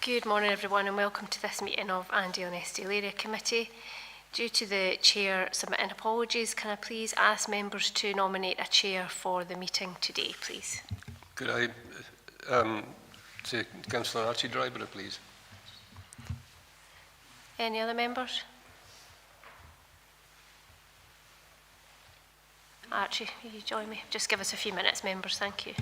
Good morning everyone and welcome to this meeting of Annandale and Eskdale Area Committee. Due to the Chair submitting apologies, can I please ask members to nominate a Chair for the meeting today, please? Could I say Councillor Archie Driver, please? Any other members? Archie, will you join me? Just give us a few minutes, members, thank you.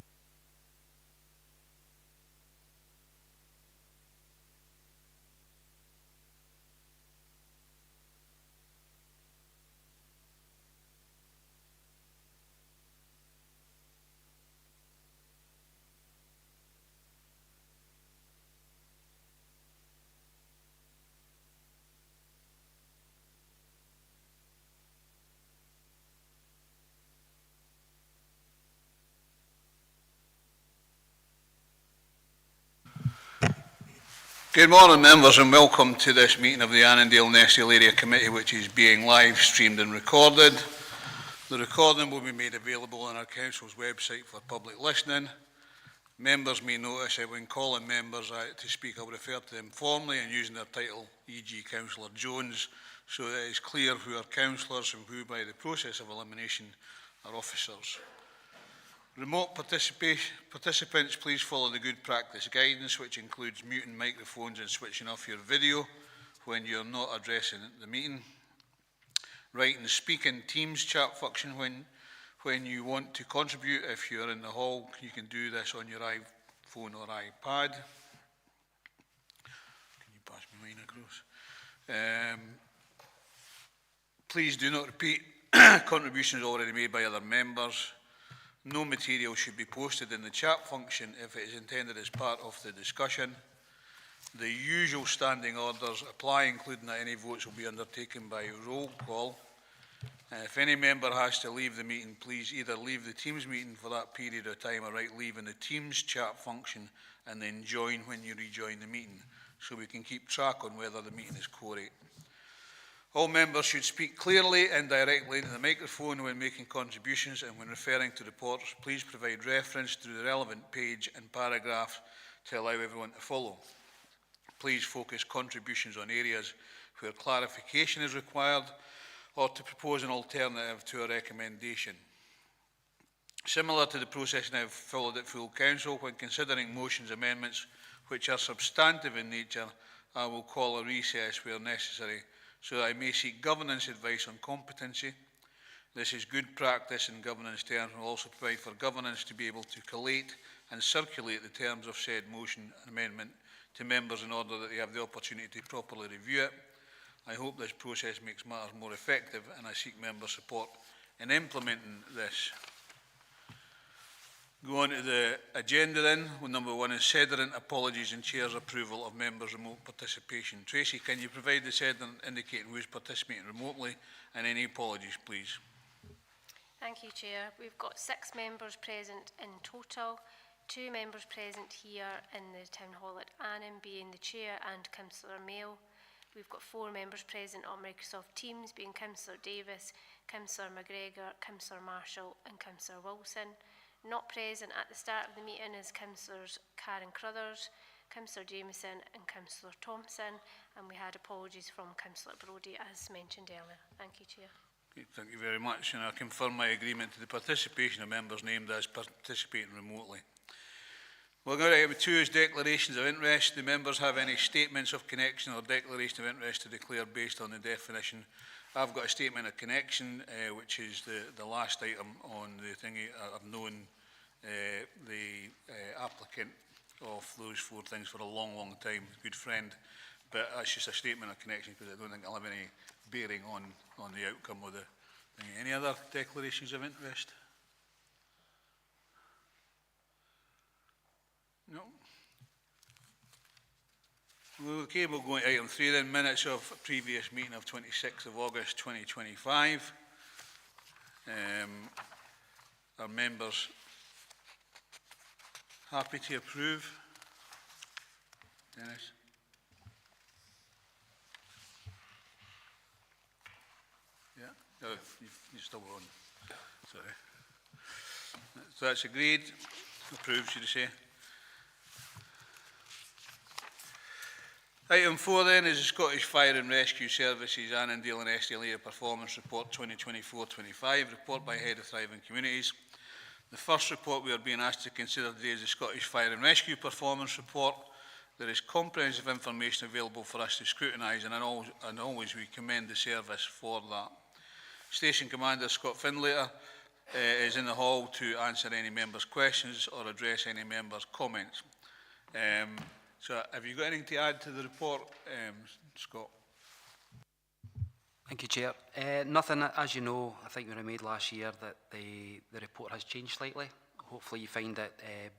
Good morning members and welcome to this meeting of the Annandale and Eskdale Area Committee, which is being live streamed and recorded. The recording will be made available on our Council's website for public listening. Members may notice that when calling members to speak, I will refer to them formally and using their title, e.g. Councillor Jones, so that it is clear who are councillors and who by the process of elimination are officers. Remote participants, please follow the good practice guidance, which includes muting microphones and switching off your video when you're not addressing the meeting. Write and speak in Teams chat function when you want to contribute. If you're in the hall, you can do this on your iPhone or iPad. Can you pass me mine across? Please do not repeat contributions already made by other members. No material should be posted in the chat function if it is intended as part of the discussion. The usual standing orders apply, including that any votes will be undertaken by roll call. If any member has to leave the meeting, please either leave the Teams meeting for that period of time or write leave in the Teams chat function and then join when you rejoin the meeting, so we can keep track on whether the meeting is quorate. All members should speak clearly and directly into the microphone when making contributions, and when referring to reports, please provide reference to the relevant page and paragraph to allow everyone to follow. Please focus contributions on areas where clarification is required or to propose an alternative to a recommendation. Similar to the process now followed at full council, when considering motions amendments which are substantive in nature, I will call a recess where necessary, so that I may seek governance advice on competency. This is good practice in governance terms and will also provide for governance to be able to collate and circulate the terms of said motion and amendment to members in order that they have the opportunity to properly review it. I hope this process makes matters more effective, and I seek member support in implementing this. Go on to the agenda then. Number 1 is Sediment apologies and Chair's approval of members' remote participation. Tracy, can you provide the sediment indicating who is participating remotely and any apologies, please? Thank you, Chair. We've got 6 members present in total, 2 members present here in the Town Hall at Annan, being the Chair and Councillor Mail. We've got 4 members present on Microsoft Teams, being Councillor Davis, Councillor McGregor, Councillor Marshall and Councillor Wilson. Not present at the start of the meeting is Councillors Karen Crothers, Councillor Jameson and Councillor Thompson, and we had apologies from Councillor Brodie as mentioned earlier. Thank you, Chair. Okay, thank you very much, and I confirm my agreement to the participation of members named as participating remotely. We'll go to item 2 is declarations of interest. Do members have any statements of connection or declaration of interest to declare based on the definition? I've got a statement of connection, which is the last item on the thingy. I've known the applicant of those 4 things for a long, long time, good friend, but that's just a statement of connection because I don't think I'll have any bearing on the outcome of the thingy. Any other declarations of interest? No. Okay, we'll go into item 3 then, minutes of a previous meeting of 26th of August 2025. Are members happy to approve? Dennis? Yeah? Oh, you're still on. Sorry. So that's agreed. Approved, should I say? Item 4 then is the Scottish Fire and Rescue Services Annandale and Eskdale Performance Report 2024-25, report by Head of Thriving Communities. The first report we are being asked to consider today is the Scottish Fire and Rescue Performance Report. There is comprehensive information available for us to scrutinise, and always we commend the service for that. Station Commander Scott Findlater is in the hall to answer any members' questions or address any members' comments. So have you got anything to add to the report, Scott? Thank you, Chair. Nothing, as you know, I think we were made last year that the report has changed slightly. Hopefully you find it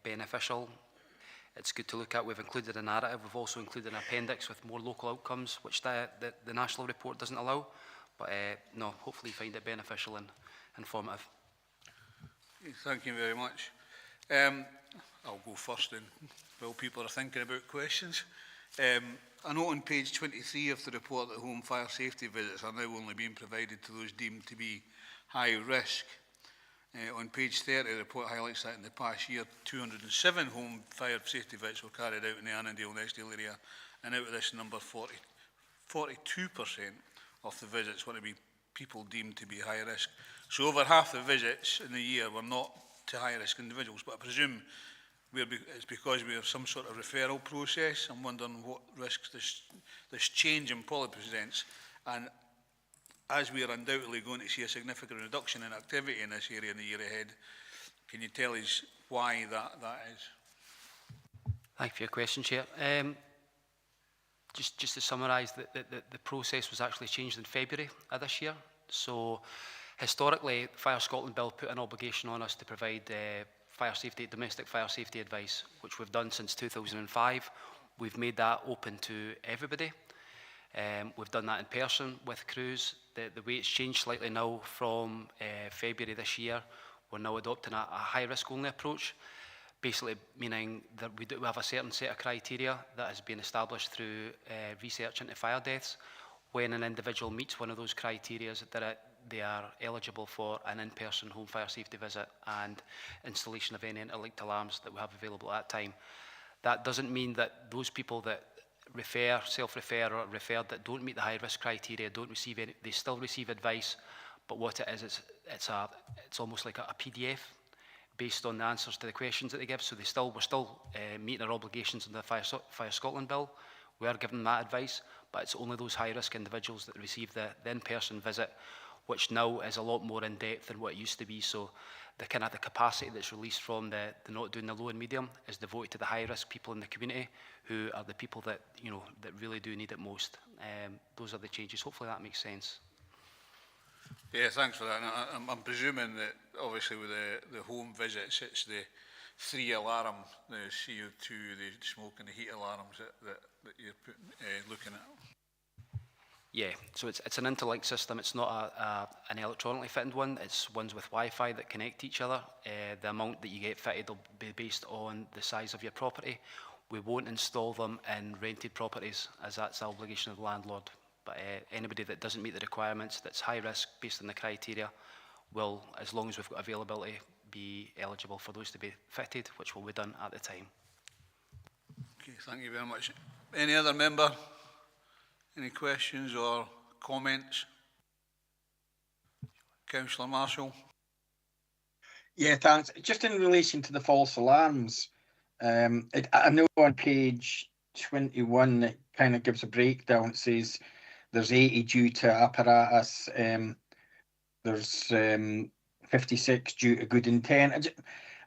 beneficial. It's good to look at. We've included a narrative. We've also included an appendix with more local outcomes, which the national report doesn't allow. But no, hopefully you find it beneficial and informative. Thank you very much. I'll go first then, while people are thinking about questions. I note on page 23 of the report that home fire safety visits are now only being provided to those deemed to be high risk. On page 30, the report highlights that in the past year, 207 home fire safety visits were carried out in the Annandale and Eskdale area, and out of this number, 42% of the visits were to be people deemed to be high risk. So over half the visits in the year were not to high risk individuals, but I presume it's because we have some sort of referral process. I'm wondering what risks this change in policy presents, and as we are undoubtedly going to see a significant reduction in activity in this area in the year ahead, can you tell us why that is? Thank you for your question, Chair. Just to summarise, the process was actually changed in February of this year. So historically, Fire Scotland Bill put an obligation on us to provide domestic fire safety advice, which we've done since 2005. We've made that open to everybody. We've done that in person with crews. The way it's changed slightly now from February this year, we're now adopting a high-risk only approach, basically meaning that we do have a certain set of criteria that has been established through research into fire deaths. When an individual meets one of those criteria, they are eligible for an in-person home fire safety visit and installation of any interlinked alarms that we have available at that time. That doesn't mean that those people that self-refer or referred that don't meet the high-risk criteria don't receive any, they still receive advice, but what it is it's almost like a PDF based on the answers to the questions that they give. So we're still meeting our obligations under the Fire Scotland Bill. We are giving them that advice, but it's only those high-risk individuals that receive the in-person visit, which now is a lot more in-depth than what it used to be. So the capacity that's released from the not doing the low and medium is devoted to the high-risk people in the community, who are the people that that really do need it most. Those are the changes. Hopefully that makes sense. Yeah, thanks for that. And I'm presuming that obviously with the home visits, it's the 3 alarm, the CO2, the smoke and the heat alarms that you're looking at. Yeah, so it's an interlinked system. It's not an electronically fitted one. It's ones with Wi-Fi that connect to each other. The amount that you get fitted will be based on the size of your property. We won't install them in rented properties, as that's the obligation of the landlord. But anybody that doesn't meet the requirements, that's high risk based on the criteria, will, as long as we've got availability, be eligible for those to be fitted, which will be done at the time. Okay, thank you very much. Any other member? Any questions or comments? Councillor Marshall. Yeah, thanks. Just in relation to the false alarms, I know on page 21 it kind of gives a breakdown. It says there's 80 due to apparatus, there's 56 due to good intent,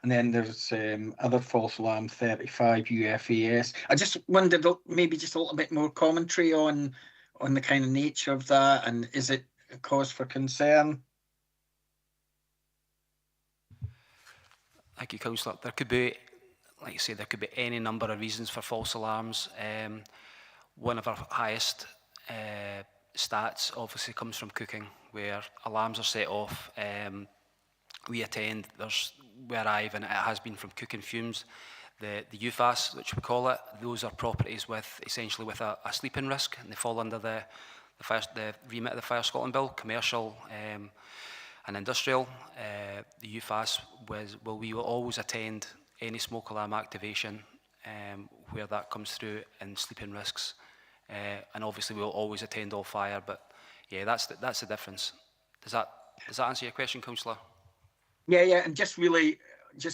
and then there's other false alarm 35 UFAS. I just wondered maybe just a little bit more commentary on the kind of nature of that, and is it a cause for concern? Thank you, Councillor. There could be, like you say, there could be any number of reasons for false alarms. One of our highest stats obviously comes from cooking, where alarms are set off. We arrive, and it has been from cooking fumes. The UFAS, which we call it, those are properties with essentially with a sleeping risk, and they fall under the remit of the Fire Scotland Bill, commercial and industrial. The UFAS we will always attend any smoke alarm activation where that comes through in sleeping risks and obviously we'll always attend all fire, but yeah, that's the difference. Does that answer your question, Councillor? Yeah, and just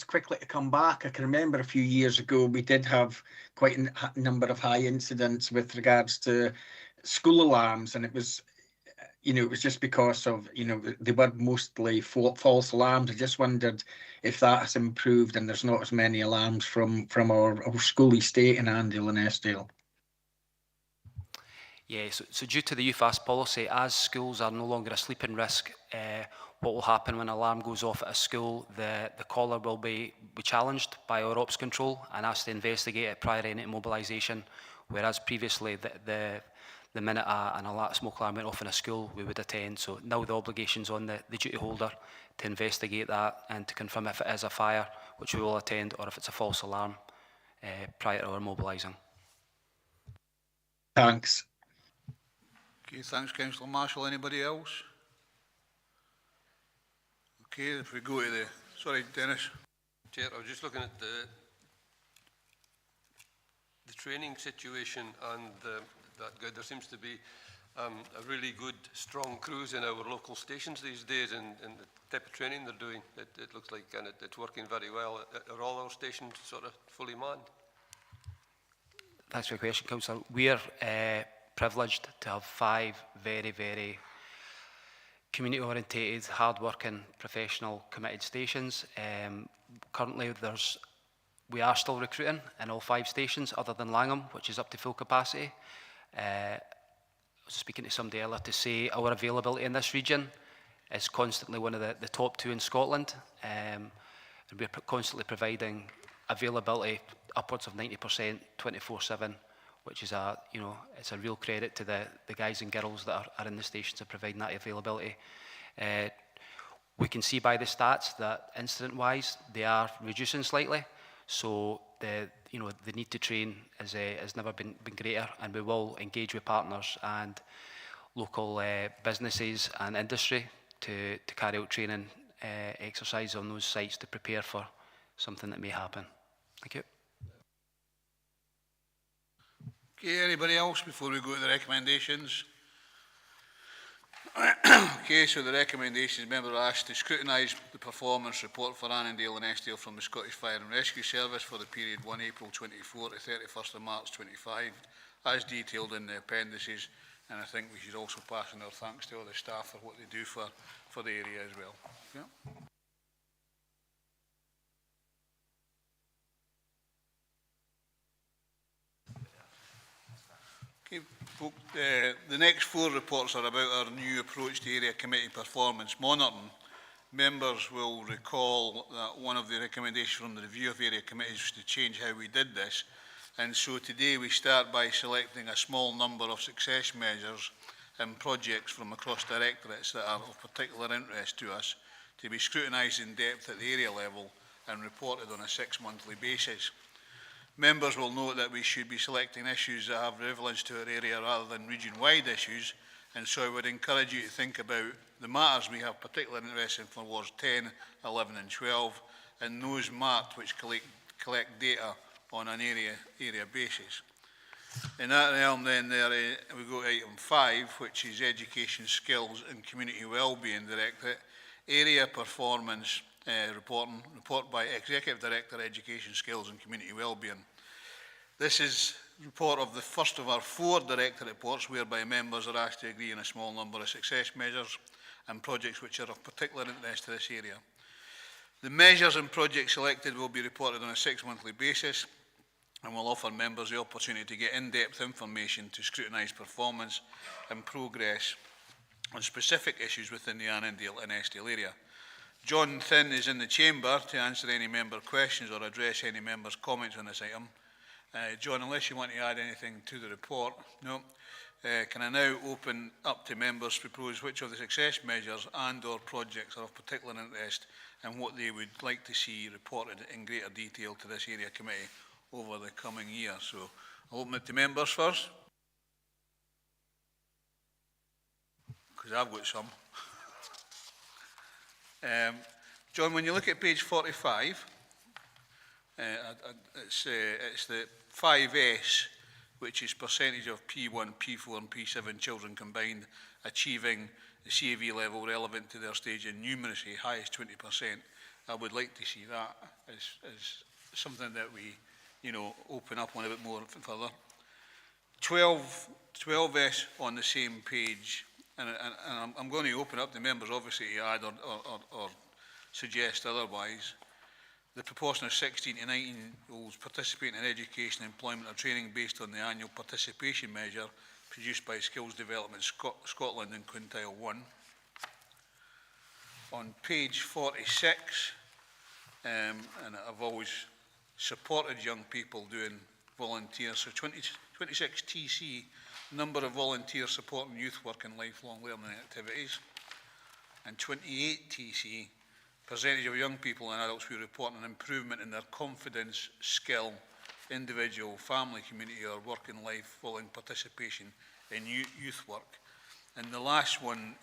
quickly to come back, I can remember a few years ago we did have quite a number of high incidents with regards to school alarms, and it was, it was just because of, they were mostly false alarms. I just wondered if that has improved and there's not as many alarms from our school estate in Annandale and Eskdale. Yeah, so due to the UFAS policy, as schools are no longer a sleeping risk, what will happen when an alarm goes off at a school, the caller will be challenged by our ops control and asked to investigate it prior to any mobilisation, whereas previously the minute a smoke alarm went off in a school, we would attend. So now the obligation's on the duty holder to investigate that and to confirm if it is a fire, which we will attend, or if it's a false alarm prior to our mobilising. Thanks. Okay, thanks, Councillor Marshall. Anybody else? Okay, if we go to the... Sorry, Dennis. Chair, I was just looking at the training situation, and there seems to be a really good, strong crews in our local stations these days, and the type of training they're doing. It looks like, and it's working very well. Are all our stations sort of fully manned? Thanks for your question, Councillor. We're privileged to have 5 very, very community-orientated, hard-working, professional, committed stations. Currently, we are still recruiting in all 5 stations, other than Langham, which is up to full capacity. I was speaking to somebody earlier to say our availability in this region is constantly one of the top 2 in Scotland. And we're constantly providing availability upwards of 90%, 24/7, which is it's a real credit to the guys and girls that are in the stations of providing that availability. We can see by the stats that incident-wise, they are reducing slightly. So the need to train has never been greater, and we will engage with partners and local businesses and industry to carry out training exercise on those sites to prepare for something that may happen. Thank you. Okay, anybody else before we go to the recommendations? Okay, so the recommendations, members are asked to scrutinise the performance report for Annandale and Eskdale from the Scottish Fire and Rescue Service for the period 1 April 24 to 31st of March 25, as detailed in the appendices, and I think we should also pass on our thanks to all the staff for what they do for the area as well. Yeah. Okay, the next 4 reports are about our new approach to area committee performance monitoring. Members will recall that one of the recommendations from the review of area committees was to change how we did this, and so today we start by selecting a small number of success measures and projects from across directorates that are of particular interest to us to be scrutinised in depth at the area level and reported on a 6-monthly basis. Members will note that we should be selecting issues that have relevance to our area rather than region-wide issues, and so I would encourage you to think about the matters we have particular interest in for wards 10, 11 and 12, and those marked which collect data on an area basis. In that realm then, we go to item 5, which is Education, Skills and Community Wellbeing Directorate, Area Performance report by Executive Director, Education, Skills and Community Wellbeing. This is a report of the first of our 4 director reports, whereby members are asked to agree on a small number of success measures and projects which are of particular interest to this area. The measures and projects selected will be reported on a 6-monthly basis and will offer members the opportunity to get in-depth information to scrutinise performance and progress on specific issues within the Annandale and Eskdale area. John Thin is in the chamber to answer any member questions or address any members' comments on this item. John, unless you want to add anything to the report, no. Can I now open up to members to propose which of the success measures and or projects are of particular interest and what they would like to see reported in greater detail to this area committee over the coming year. So I'll open it to members first, because I've got some. John, when you look at page 45, it's the 5S which is percentage of P1, P4 and P7 children combined achieving the CAV level relevant to their stage in numeracy, highest 20%. I would like to see that as something that we, you know, open up on a bit more further. 12S on the same page, and I'm going to open up the members obviously to add or suggest otherwise. The proportion of 16 to 19-year-olds participating in education, employment or training based on the annual participation measure produced by Skills Development Scotland in Quintile 1. On page 46, and I've always supported young people doing volunteers, so 26 TC, number of volunteers supporting youth work and lifelong learning activities, and 28 TC, percentage of young people and adults who report an improvement in their confidence, skill, individual, family, community or working life following participation in youth work. And the last one,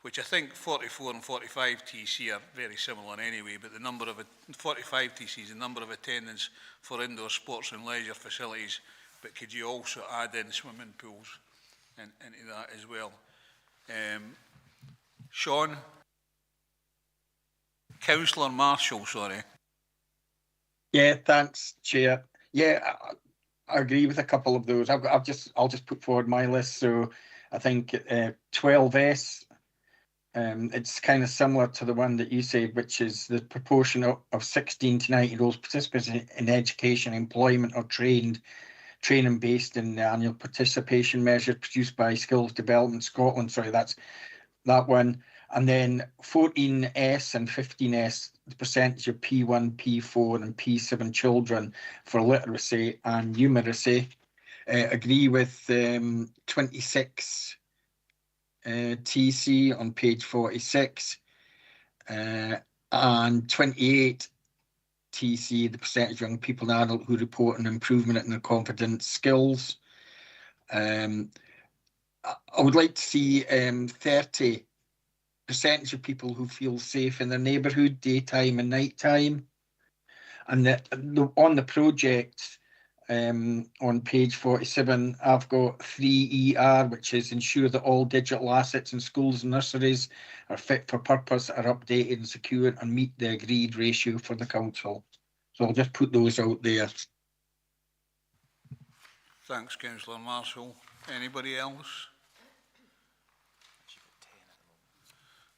which I think 44 and 45 TC are very similar anyway, but the number of 45 TC is the number of attendance for indoor sports and leisure facilities, but could you also add in swimming pools into that as well? Sean? Councillor Marshall, sorry. Yeah, thanks, Chair. Yeah, I agree with a couple of those. I'll just put forward my list. So I think 12S, it's kind of similar to the one that you said, which is the proportion of 16 to 19-year-olds participating in education, employment or training based in the annual participation measure produced by Skills Development Scotland. Sorry, that's that one. And then 14S and 15S, the percentage of P1, P4 and P7 children for literacy and numeracy. Agree with 26 TC on page 46 and 28 TC, the percentage of young people and adults who report an improvement in their confidence skills. I would like to see 30 percentage of people who feel safe in their neighbourhood, daytime and nighttime. And on the project, on page 47, I've got 3ER, which is ensure that all digital assets in schools and nurseries are fit for purpose, are updated and secured and meet the agreed ratio for the council. So I'll just put those out there. Thanks, Councillor Marshall. Anybody else?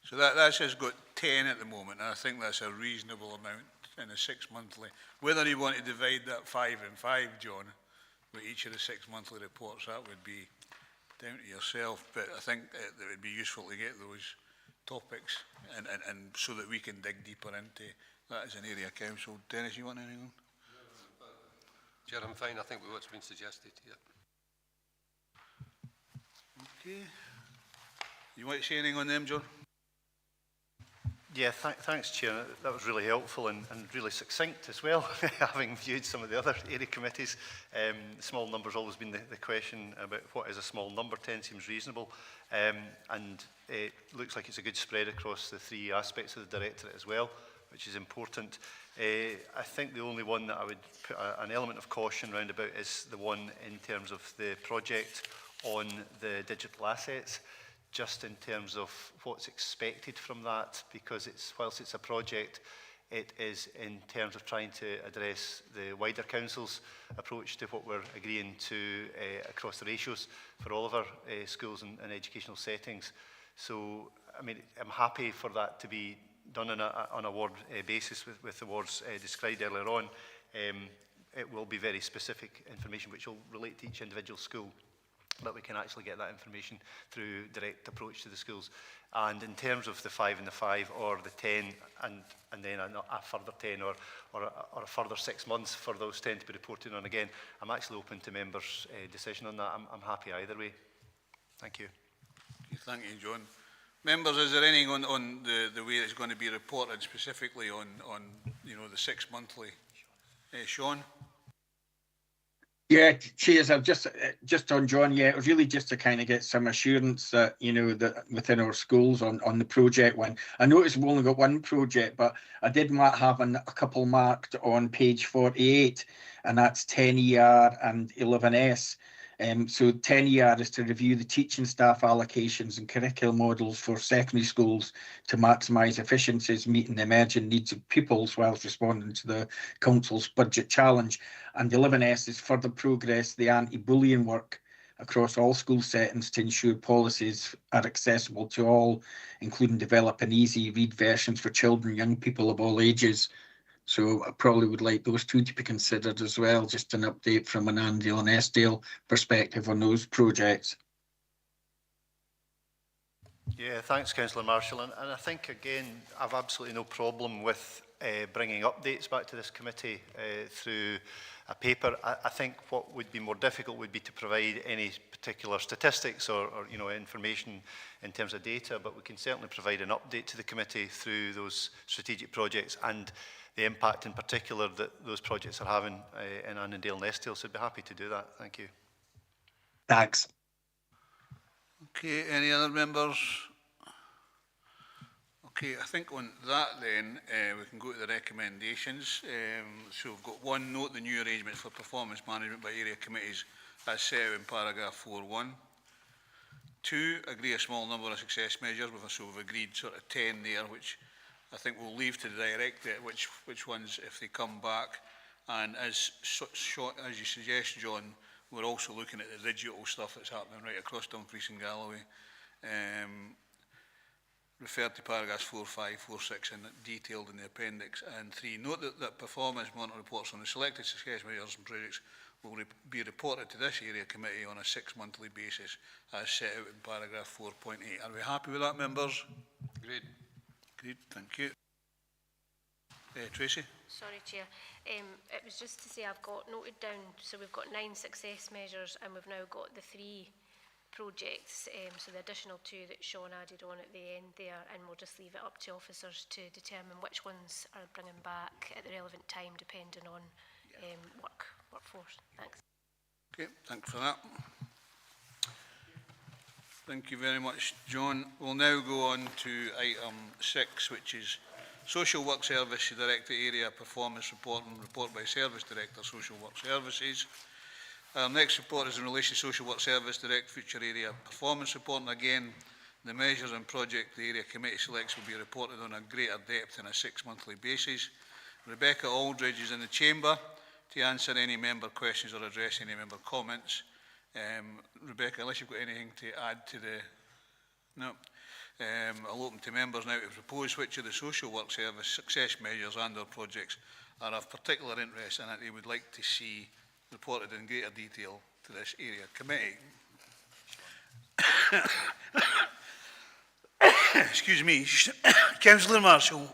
So that says got 10 at the moment, and I think that's a reasonable amount in a 6 monthly. Whether you want to divide that 5 and 5, John, with each of the 6 monthly reports, that would be down to yourself. But I think it would be useful to get those topics, and so that we can dig deeper into that as an area council. Dennis, you want anything? Chair, I'm fine. I think with what's been suggested here. Okay. You want to say anything on them, John? Yeah, thanks, Chair. That was really helpful and really succinct as well, having viewed some of the other area committees. Small numbers always been the question about what is a small number. 10 seems reasonable. And it looks like it's a good spread across the 3 aspects of the Directorate as well, which is important. I think the only one that I would put an element of caution around about is the one in terms of the project on the digital assets, just in terms of what's expected from that, because whilst it's a project, it is in terms of trying to address the wider council's approach to what we're agreeing to across the ratios for all of our schools and educational settings. So, I mean, I'm happy for that to be done on a ward basis with the wards described earlier on. It will be very specific information which will relate to each individual school, but we can actually get that information through direct approach to the schools. And in terms of the 5 and the 5, or the 10 and then a further 10 or a further 6 months for those 10 to be reported on again, I'm actually open to members' decision on that. I'm happy either way. Thank you. Thank you, John. Members, is there anything on the way it's going to be reported specifically on the 6 monthly? Sean? Yeah, cheers. I've just on John. Yeah, it was really just to kind of get some assurance that that within our schools on the project one. I noticed we've only got one project, but I did have a couple marked on page 48, and that's 10ER and 11S. So 10ER is to review the teaching staff allocations and curriculum models for secondary schools to maximise efficiencies, meeting the emerging needs of pupils whilst responding to the council's budget challenge. And 11S is further progress the anti-bullying work across all school settings to ensure policies are accessible to all, including developing easy read versions for children and young people of all ages. So I probably would like those two to be considered as well, just an update from an Annandale and Eskdale perspective on those projects. Yeah, thanks, Councillor Marshall. And I think, again, I've absolutely no problem with bringing updates back to this committee through a paper. I think what would be more difficult would be to provide any particular statistics or information in terms of data, but we can certainly provide an update to the committee through those strategic projects and the impact in particular that those projects are having in Annandale and Eskdale. So I'd be happy to do that. Thank you. Thanks. Okay, any other members? Okay, I think on that then, we can go to the recommendations. So we've got one, note the new arrangements for performance management by area committees as set out in paragraph 4.1. 2, agree a small number of success measures, so we've agreed sort of 10 there, which I think we'll leave to the director, which ones if they come back. And as you suggest, John, we're also looking at the digital stuff that's happening right across Dumfries and Galloway. Refer to paragraphs 4, 5, 4, 6 and detailed in the appendix. And 3, note that performance monitor reports on the selected success measures and projects will be reported to this area committee on a 6-monthly basis as set out in paragraph 4.8. Are we happy with that, members? Agreed. Agreed, thank you. Tracy? Sorry, Chair. It was just to say I've got noted down, so we've got 9 success measures and we've now got the 3 projects, so the additional 2 that Sean added on at the end there, and we'll just leave it up to officers to determine which ones are bringing back at the relevant time depending on workforce. Thanks. Okay, thanks for that. Thank you very much, John. We'll now go on to item 6, which is Social Work Service Director Area Performance Report and Report by Service Director, Social Work Services. Our next report is in relation to Social Work Service Direct Future Area Performance Report, and again, the measures and project the Area Committee selects will be reported on a greater depth on a 6-monthly basis. Rebecca Aldridge is in the chamber to answer any member questions or address any member comments. Rebecca, unless you've got anything to add to the... No. I'll open to members now to propose which of the social work service success measures and or projects are of particular interest and that they would like to see reported in greater detail to this area committee. Excuse me, Councillor Marshall.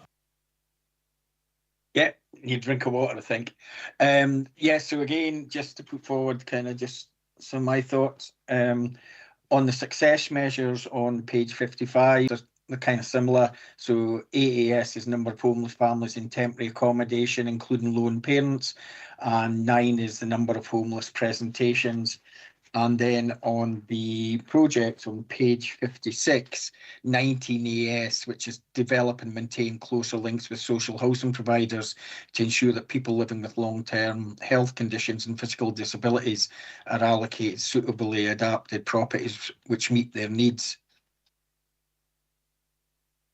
Yeah, need a drink of water, I think. Yeah, so again, just to put forward kind of just some of my thoughts. On the success measures on page 55, they're kind of similar. So AAS is number of homeless families in temporary accommodation, including lone parents, and 9 is the number of homeless presentations. And then on the project on page 56, 19AS, which is develop and maintain closer links with social housing providers to ensure that people living with long-term health conditions and physical disabilities are allocated suitably adapted properties which meet their needs.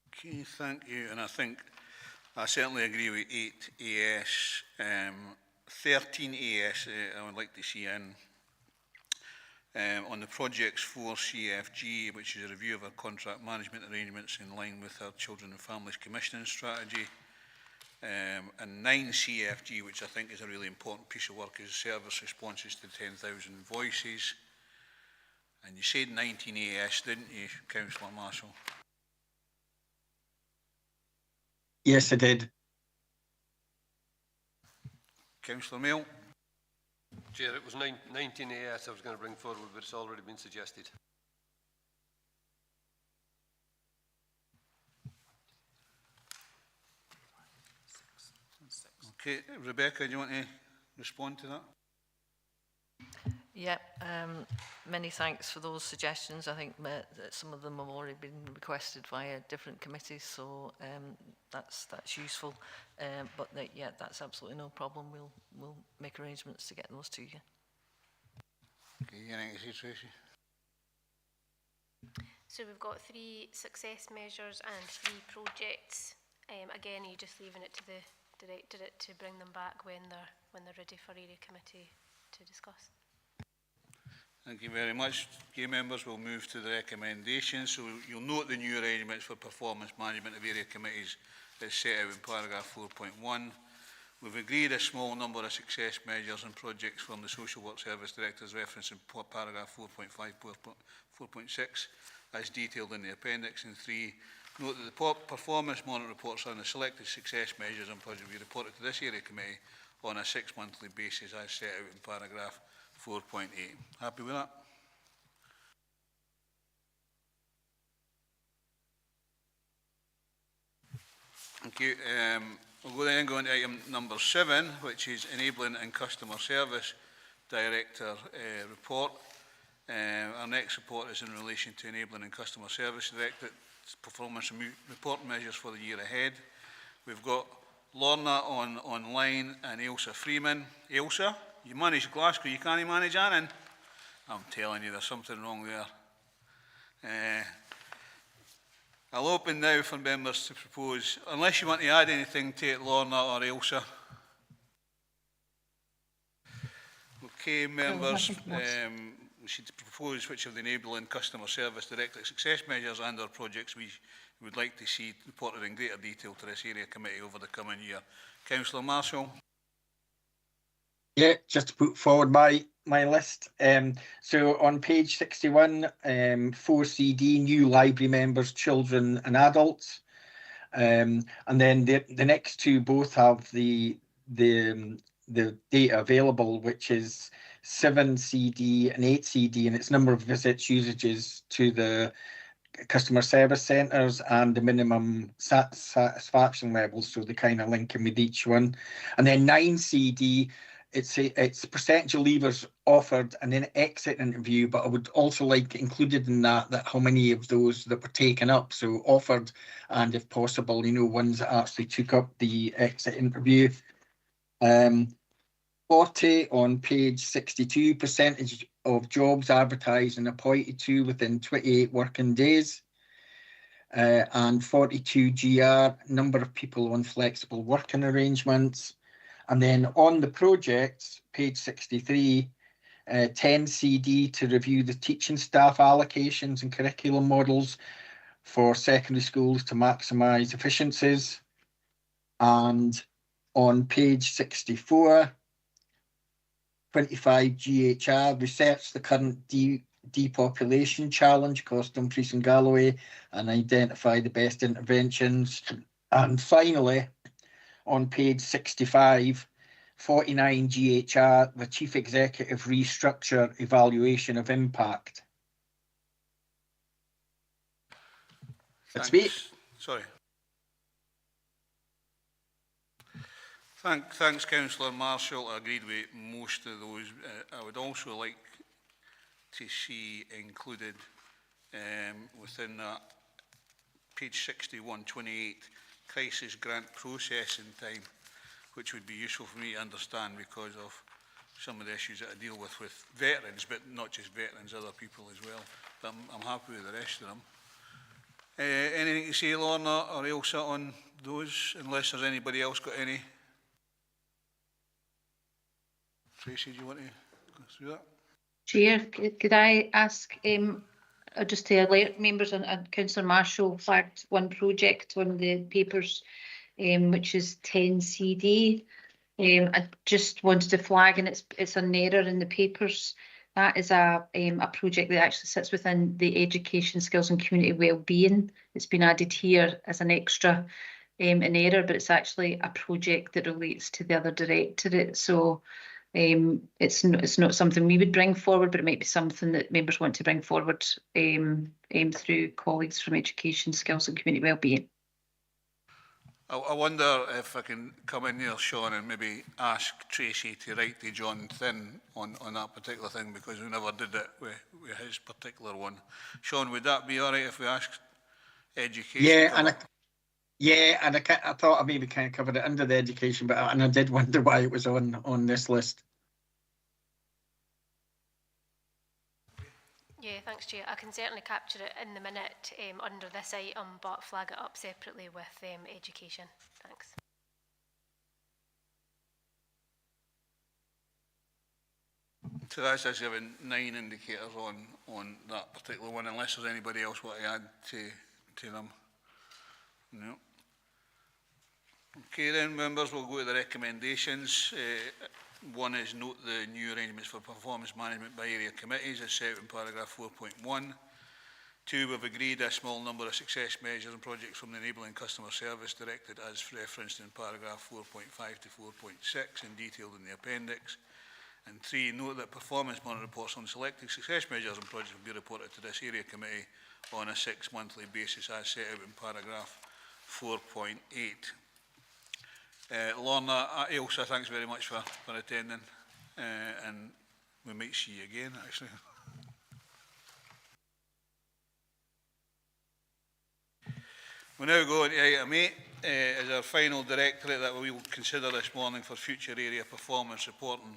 Okay, thank you. And I think I certainly agree with 8AS. 13AS, I would like to see in. On the projects for CFG, which is a review of our contract management arrangements in line with our Children and Families Commissioning strategy. And 9 CFG, which I think is a really important piece of work, is service responses to 10,000 voices. And you said 19 AS, didn't you, Councillor Marshall? Yes, I did. Councillor Mail? Chair, it was 19 AS I was going to bring forward, but it's already been suggested. Okay, Rebecca, do you want to respond to that? Yeah, many thanks for those suggestions. I think that some of them have already been requested via different committees, so that's useful. But yeah, that's absolutely no problem. We'll make arrangements to get those to you. Okay, anything to say, Tracy? So we've got 3 success measures and 3 projects. Again, are you just leaving it to the director to bring them back when they're ready for area committee to discuss? Thank you very much. Okay, members, we'll move to the recommendations. So you'll note the new arrangements for performance management of area committees as set out in paragraph 4.1. We've agreed a small number of success measures and projects from the Social Work Service Director's reference in paragraph 4.5, 4.6, as detailed in the appendix. And 3, note that the performance monitoring reports on the selected success measures and projects will be reported to this area committee on a 6-monthly basis as set out in paragraph 4.8. Happy with that? Thank you. We'll then go into item number 7, which is Enabling and Customer Service Director report. Our next report is in relation to Enabling and Customer Service Director performance report measures for the year ahead. We've got Lorna online and Ailsa Freeman. Ailsa, you manage Glasgow, you can't manage Annan. I'm telling you, there's something wrong there. I'll open now for members to propose, unless you want to add anything to it, Lorna or Ailsa. Okay, members, we should propose which of the Enabling Customer Service Director success measures and or projects we would like to see reported in greater detail to this area committee over the coming year. Councillor Marshall. Yeah, just to put forward my list. So on page 61, 4CD, new library members, children and adults. And then the next 2 both have the data available, which is 7CD and 8CD, and its number of visits, usages to the customer service centres and the minimum satisfaction levels, so they kind of link in with each one. And then 9CD, it's percentage of leavers offered and then exit interview, but I would also like included in that how many of those that were taken up, so offered, and if possible, ones that actually took up the exit interview. 40 on page 62, percentage of jobs advertised and appointed to within 28 working days. And 42 GR, number of people on flexible working arrangements. And then on the projects, page 63, 10 CD to review the teaching staff allocations and curriculum models for secondary schools to maximise efficiencies. And on page 64, 25 GHR, research the current depopulation challenge across Dumfries and Galloway and identify the best interventions. And finally, on page 65, 49 GHR, the Chief Executive restructure evaluation of impact. That's me. Sorry. Thanks, Councillor Marshall. I agreed with most of those. I would also like to see included within that page 6128 crisis grant processing time, which would be useful for me to understand because of some of the issues that I deal with veterans, but not just veterans, other people as well. But I'm happy with the rest of them. Anything to say, Lorna or Ailsa, on those, unless there's anybody else got any? Tracy, do you want to go through that? Chair, could I ask just to alert members, and Councillor Marshall flagged one project on the papers, which is 10 CD. I just wanted to flag, and it's an error in the papers. That is a project that actually sits within the education, skills and community wellbeing. It's been added here as an extra an error, but it's actually a project that relates to the other directorate. So it's not something we would bring forward, but it might be something that members want to bring forward through colleagues from education, skills and community wellbeing. I wonder if I can come in here, Sean, and maybe ask Tracy to write to John Thin on that particular thing, because we never did it with his particular one. Sean, would that be all right if we asked education? Yeah, and I thought I maybe kind of covered it under the education, but and I did wonder why it was on this list. Yeah, thanks, Chair. I can certainly capture it in the minute under this item, but flag it up separately with education. Thanks. So that's us having 9 indicators on that particular one, unless there's anybody else want to add to them. No. Okay then, members, we'll go to the recommendations. One is note the new arrangements for performance management by area committees as set out in paragraph 4.1. 2, we've agreed a small number of success measures and projects from the Enabling Customer Service directed as referenced in paragraph 4.5 to 4.6 and detailed in the appendix. And 3, note that performance monitoring reports on selected success measures and projects will be reported to this area committee on a 6-monthly basis as set out in paragraph 4.8. Lorna, Ailsa, thanks very much for attending, and we might see you again, actually. We now go on to item 8, as our final directorate that we will consider this morning for future area performance reporting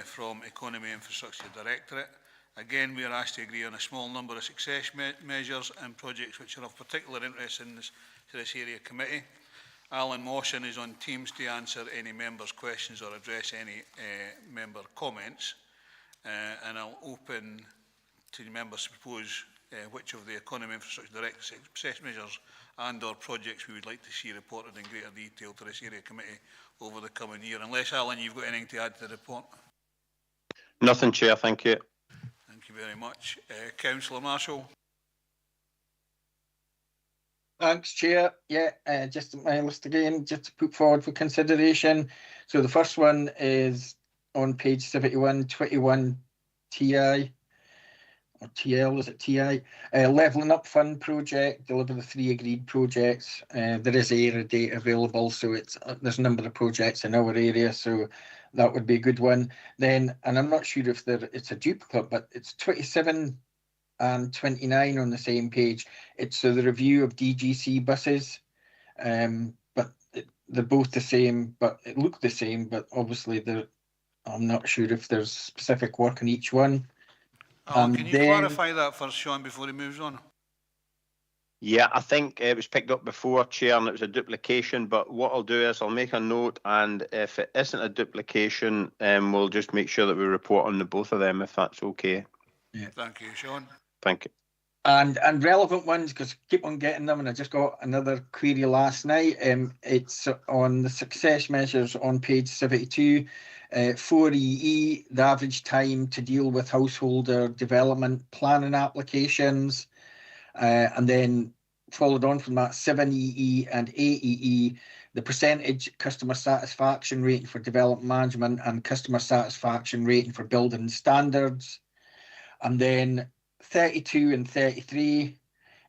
from Economy Infrastructure Directorate. Again, we are asked to agree on a small number of success measures and projects which are of particular interest in this area committee. Alan Mawson is on Teams to answer any members' questions or address any member comments. And I'll open to the members to propose which of the Economy Infrastructure Director's success measures and or projects we would like to see reported in greater detail to this area committee over the coming year. Unless, Alan, you've got anything to add to the report? Nothing, Chair, thank you. Thank you very much. Councillor Marshall. Thanks, Chair. Yeah, just my list again, just to put forward for consideration. So the first one is on page 71, 21 TI, or TL, is it TI? Levelling Up Fund project, deliver the 3 agreed projects. There is area data available, so it's there's a number of projects in our area, so that would be a good one. Then, and I'm not sure if it's a duplicate, but it's 27 and 29 on the same page. It's the review of DGC buses, but they're both the same, but it look the same, but obviously I'm not sure if there's specific work in each one. Can you clarify that for Sean before he moves on? Yeah, I think it was picked up before, Chair, and it was a duplication, but what I'll do is I'll make a note, and if it isn't a duplication, we'll just make sure that we report on the both of them, if that's okay. Yeah. Thank you, Sean. Thank you. And relevant ones, because I keep on getting them, and I just got another query last night. It's on the success measures on page 72. 4EE, the average time to deal with householder development planning applications. And then followed on from that, 7EE and 8EE, the percentage customer satisfaction rating for development management and customer satisfaction rating for building standards. And then 32 and 33,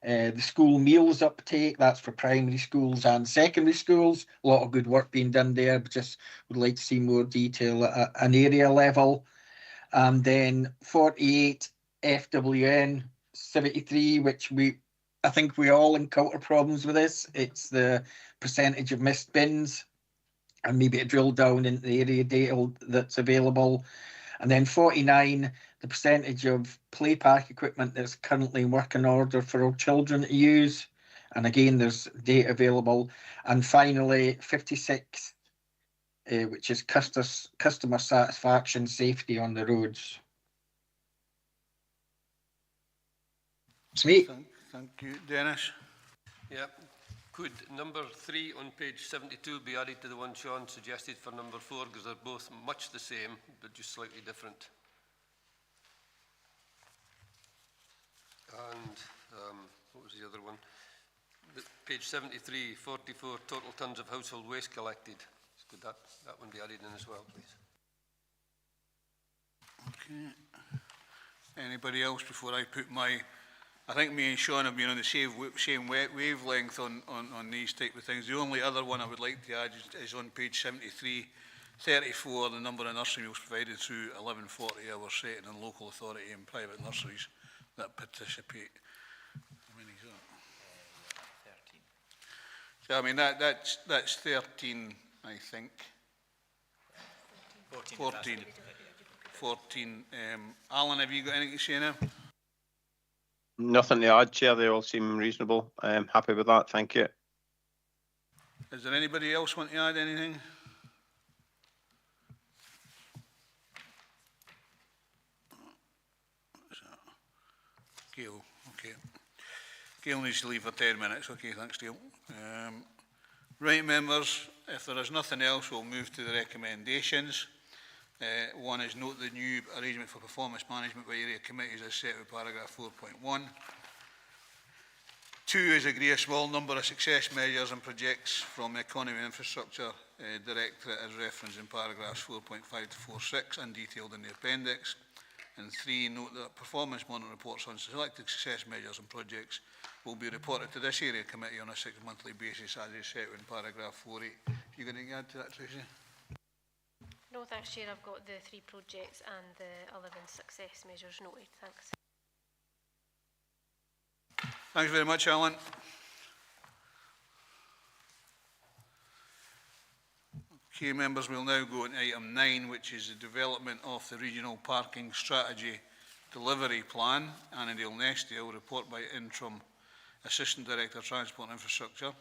the school meals uptake, that's for primary schools and secondary schools. A lot of good work being done there, but just would like to see more detail at an area level. And then 48 FWN 73, which I think we all encounter problems with this. It's the percentage of missed bins, and maybe to drill down into the area data that's available. And then 49, the percentage of play park equipment that's currently in working order for our children to use. And again, there's data available. And finally, 56, which is customer satisfaction, safety on the roads. Sweet. Thank you. Dennis? Yeah. Could number 3 on page 72 be added to the one Sean suggested for number 4, because they're both much the same, but just slightly different. And what was the other one? Page 73, 44 total tonnes of household waste collected. Could that one be added in as well, please? Okay. Anybody else before I put my I think me and Sean have been on the same wavelength on these type of things. The only other one I would like to add is on page 73, 34, the number of nursery meals provided through 1140-hour setting in local authority and private nurseries that participate. How many is that? 13. So, I mean, that's 13, I think. 14. 14. Alan, have you got anything to say now? Nothing to add, Chair. They all seem reasonable. I'm happy with that. Thank you. Is there anybody else want to add anything? Gail, okay. Gail needs to leave for 10 minutes. Okay, thanks, Gail. Right, members, if there is nothing else, we'll move to the recommendations. One is note the new arrangement for performance management by area committees as set with paragraph 4.1. 2 is agree a small number of success measures and projects from the Economy and Infrastructure Directorate as referenced in paragraphs 4.5 to 4.6 and detailed in the appendix. And 3, note that performance monitoring reports on selected success measures and projects will be reported to this area committee on a 6-monthly basis as is set in paragraph 4.8. You got anything to add to that, Tracy? No, thanks, Chair. I've got the 3 projects and the 11 success measures noted. Thanks. Thanks very much, Alan. Okay, members, we'll now go on to item 9, which is the development of the Regional Parking Strategy Delivery Plan. Annandale and Eskdale, report by Interim Assistant Director Transport and Infrastructure.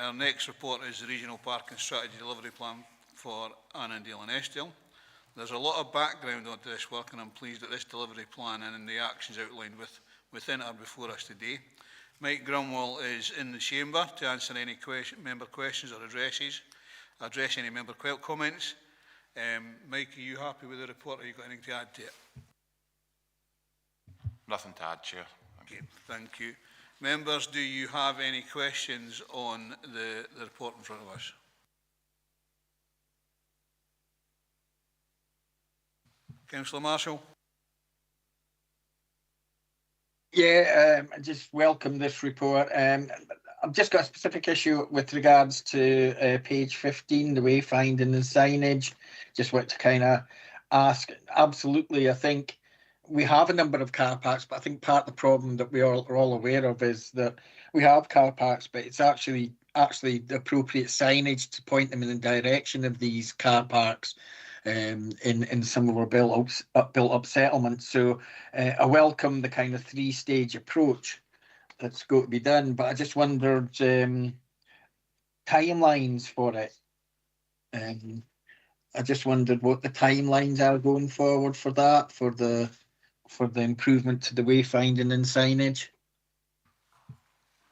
Our next report is the Regional Parking Strategy Delivery Plan for Annandale and Eskdale. There's a lot of background onto this work, and I'm pleased that this delivery plan and the actions outlined within are before us today. Mike Grumwell is in the chamber to answer any member questions or address any member comments. Mike, are you happy with the report, or have you got anything to add to it? Nothing to add, Chair. Okay, thank you. Members, do you have any questions on the report in front of us? Councillor Marshall. Yeah, I just welcome this report. I've just got a specific issue with regards to page 15, the wayfinding and signage. Just want to kind of ask, absolutely, I think we have a number of car parks, but I think part of the problem that we are all aware of is that we have car parks, but it's actually the appropriate signage to point them in the direction of these car parks. In some of our built up settlements. So I welcome the kind of 3-stage approach that's got to be done, but I just wondered timelines for it. I just wondered what the timelines are going forward for that, for the improvement to the wayfinding and signage.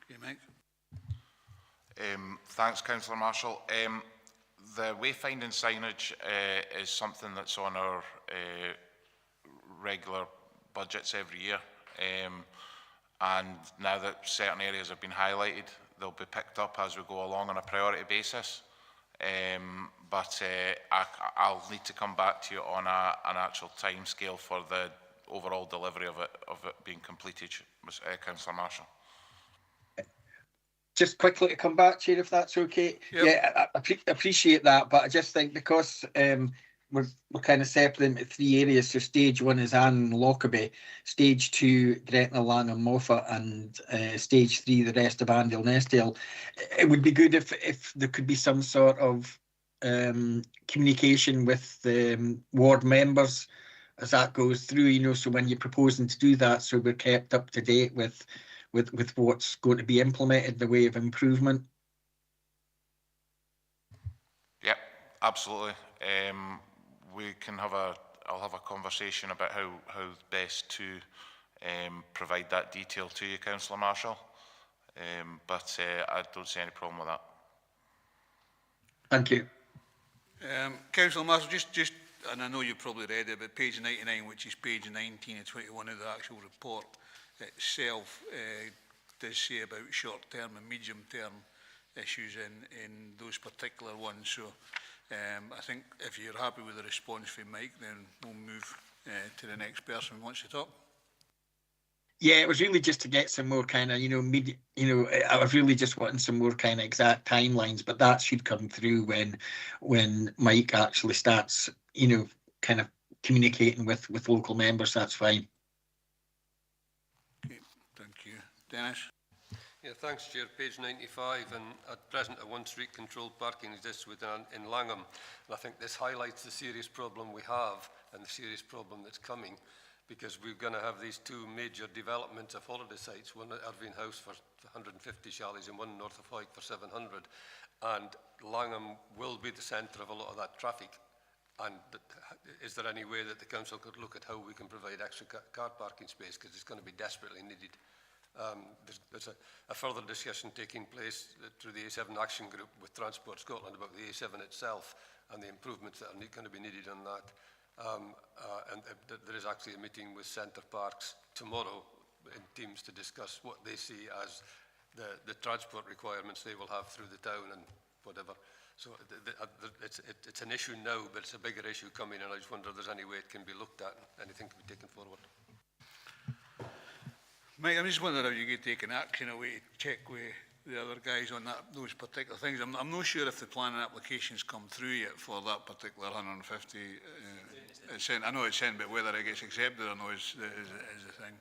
Okay, Mike. Thanks, Councillor Marshall. The wayfinding signage is something that's on our regular budgets every year. And now that certain areas have been highlighted, they'll be picked up as we go along on a priority basis. But I'll need to come back to you on an actual time scale for the overall delivery of it being completed, Councillor Marshall. Just quickly to come back to you, if that's okay. Yep. Yeah, I appreciate that, but I just think because we're kind of separating into 3 areas. So stage 1 is Anne and Lockerbie, stage 2 Gretna, Lang and Moffat, and stage 3 the rest of Annandale and Eskdale. It would be good if there could be some sort of communication with the ward members as that goes through, you know, so when you're proposing to do that, so we're kept up to date with what's going to be implemented, the way of improvement. Yep, absolutely. We can I'll have a conversation about how best to provide that detail to you, Councillor Marshall. But I don't see any problem with that. Thank you. Councillor Marshall, just, and I know you probably read it, but page 99, which is page 19 and 21 of the actual report itself, does say about short-term and medium-term issues in those particular ones. So I think if you're happy with the response from Mike, then we'll move to the next person who wants to talk. Yeah, it was really just to get some more kind of, I was really just wanting some more kind of exact timelines, but that should come through when Mike actually starts, kind of communicating with local members. That's fine. Okay, thank you. Dennis? Yeah, thanks, Chair. Page 95, and at present a one-street controlled parking exists in Langham. And I think this highlights the serious problem we have and the serious problem that's coming, because we're going to have these two major developments of holiday sites, one at Irvine House for 150 chalets and one north of Hoyk for 700. And Langham will be the centre of a lot of that traffic. And is there any way that the council could look at how we can provide extra car parking space, because it's going to be desperately needed? There's a further discussion taking place through the A7 Action Group with Transport Scotland about the A7 itself and the improvements that are going to be needed on that. There is actually a meeting with Centre Parks tomorrow in teams to discuss what they see as the transport requirements they will have through the town and whatever. So it's an issue now, but it's a bigger issue coming, and I just wonder if there's any way it can be looked at and anything can be taken forward. Mike, I'm just wondering if you could take an action away to check with the other guys on those particular things. I'm not sure if the planning applications come through yet for that particular 150 I know it's in, but whether it gets accepted or not is the thing.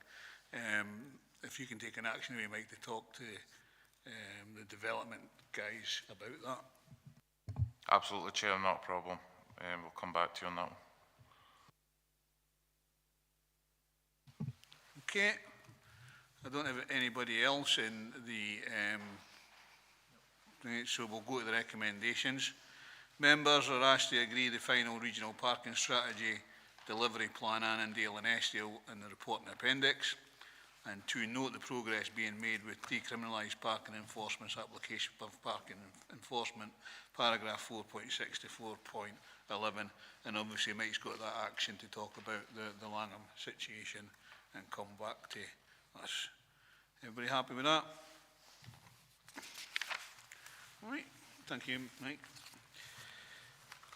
If you can take an action away, Mike, to talk to the development guys about that. Absolutely, Chair, not a problem. We'll come back to you on that one. Okay. I don't have anybody else in the, so we'll go to the recommendations. Members are asked to agree the final regional parking strategy delivery plan Annandale and Eskdale in the report and appendix, and to note the progress being made with decriminalised parking enforcement's application of parking enforcement, paragraph 4.6 to 4.11, and obviously Mike's got that action to talk about the Langham situation and come back to us. Everybody happy with that? All right, thank you, Mike.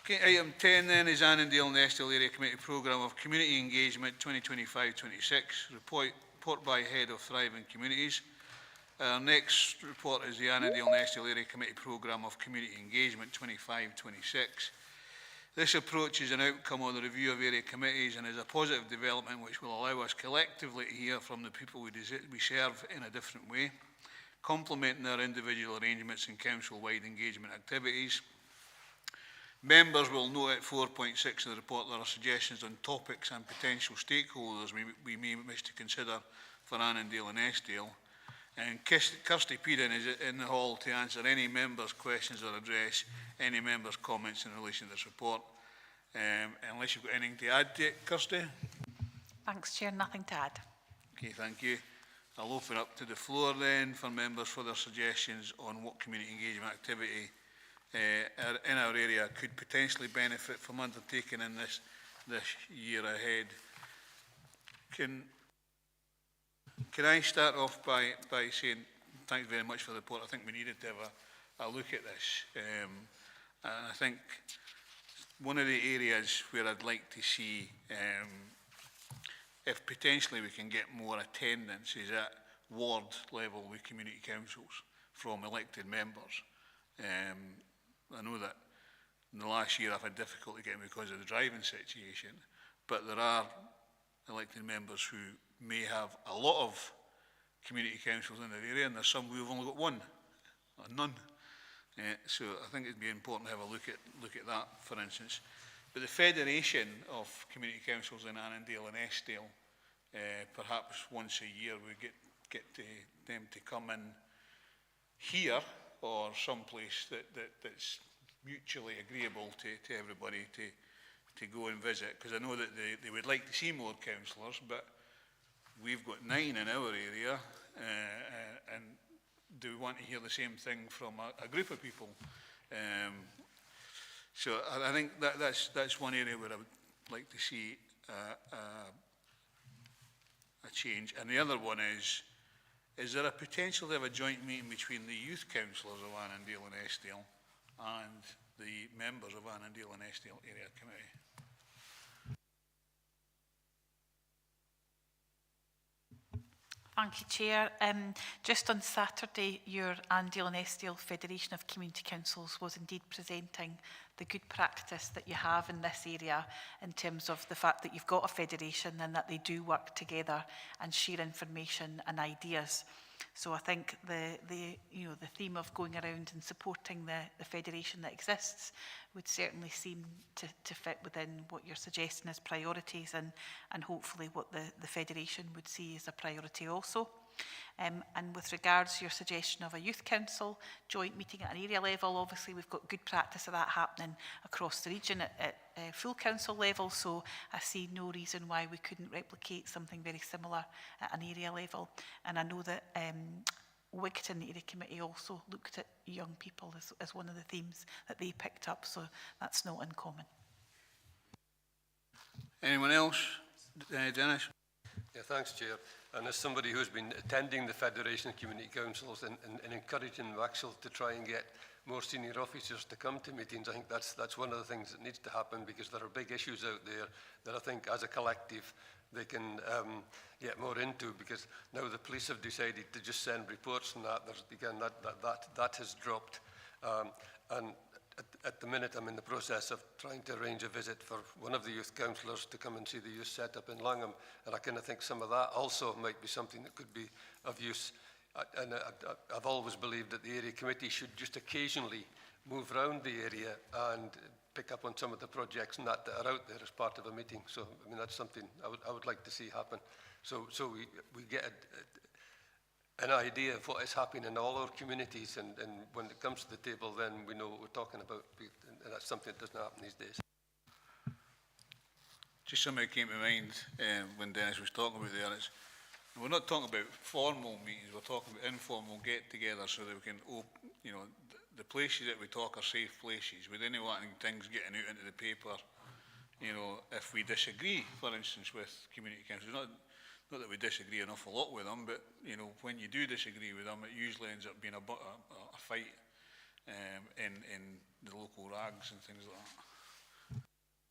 Okay, item 10 then is Annandale and Eskdale Area Committee Programme of Community Engagement 2025-26, report by Head of Thriving Communities. Our next report is the Annandale and Eskdale Area Committee Programme of Community Engagement 25-26. This approach is an outcome of the review of area committees and is a positive development which will allow us collectively to hear from the people we serve in a different way, complementing our individual arrangements and council-wide engagement activities. Members will note at 4.6 of the report there are suggestions on topics and potential stakeholders we may wish to consider for Annandale and Eskdale. And Kirsty Peeden is in the hall to answer any members' questions or address any members' comments in relation to this report. Unless you've got anything to add to it, Kirsty? Thanks, Chair. Nothing to add. Okay, thank you. I'll open up to the floor then for members for their suggestions on what community engagement activity in our area could potentially benefit from undertaking in this year ahead. Can I start off by saying thanks very much for the report. I think we needed to have a look at this. And I think one of the areas where I'd like to see if potentially we can get more attendance is at ward level with community councils from elected members. I know that in the last year I've had difficulty getting because of the driving situation, but there are elected members who may have a lot of community councils in their area, and there's some who've only got one or none. So I think it'd be important to have a look at that, for instance. But the Federation of Community Councils in Annandale and Eskdale, perhaps once a year we get them to come in here or someplace that's mutually agreeable to everybody to go and visit, because I know that they would like to see more councillors, but we've got 9 in our area, and do we want to hear the same thing from a group of people? So I think that's one area where I would like to see a change. And the other one is there a potential to have a joint meeting between the youth councillors of Annandale and Eskdale and the members of Annandale and Eskdale Area Committee? Thank you, Chair. Just on Saturday, your Annandale and Eskdale Federation of Community Councils was indeed presenting the good practice that you have in this area in terms of the fact that you've got a federation and that they do work together and share information and ideas. So I think the theme of going around and supporting the federation that exists would certainly seem to fit within what you're suggesting as priorities and hopefully what the federation would see as a priority also. And with regards to your suggestion of a youth council joint meeting at an area level, obviously we've got good practice of that happening across the region at full council level, so I see no reason why we couldn't replicate something very similar at an area level. And I know that Wigton Area Committee also looked at young people as one of the themes that they picked up, so that's not uncommon. Anyone else? Dennis? Yeah, thanks, Chair. And as somebody who's been attending the Federation of Community Councils and encouraging Waxel to try and get more senior officers to come to meetings, I think that's one of the things that needs to happen, because there are big issues out there that I think as a collective they can get more into, because now the police have decided to just send reports and that. There's, again, that has dropped. And at the minute I'm in the process of trying to arrange a visit for one of the youth councillors to come and see the youth set up in Langham, and I kind of think some of that also might be something that could be of use. And I've always believed that the area committee should just occasionally move around the area and pick up on some of the projects and that are out there as part of a meeting. So I mean, that's something I would like to see happen. So we get an idea of what is happening in all our communities, and when it comes to the table, then we know what we're talking about, and that's something that doesn't happen these days. Just something that came to mind when Dennis was talking about there is, we're not talking about formal meetings, we're talking about informal get-together, so that we can, the places that we talk are safe places. We don't want things getting out into the paper, if we disagree, for instance, with community councils. Not that we disagree an awful lot with them, but when you do disagree with them, it usually ends up being a fight in the local rags and things like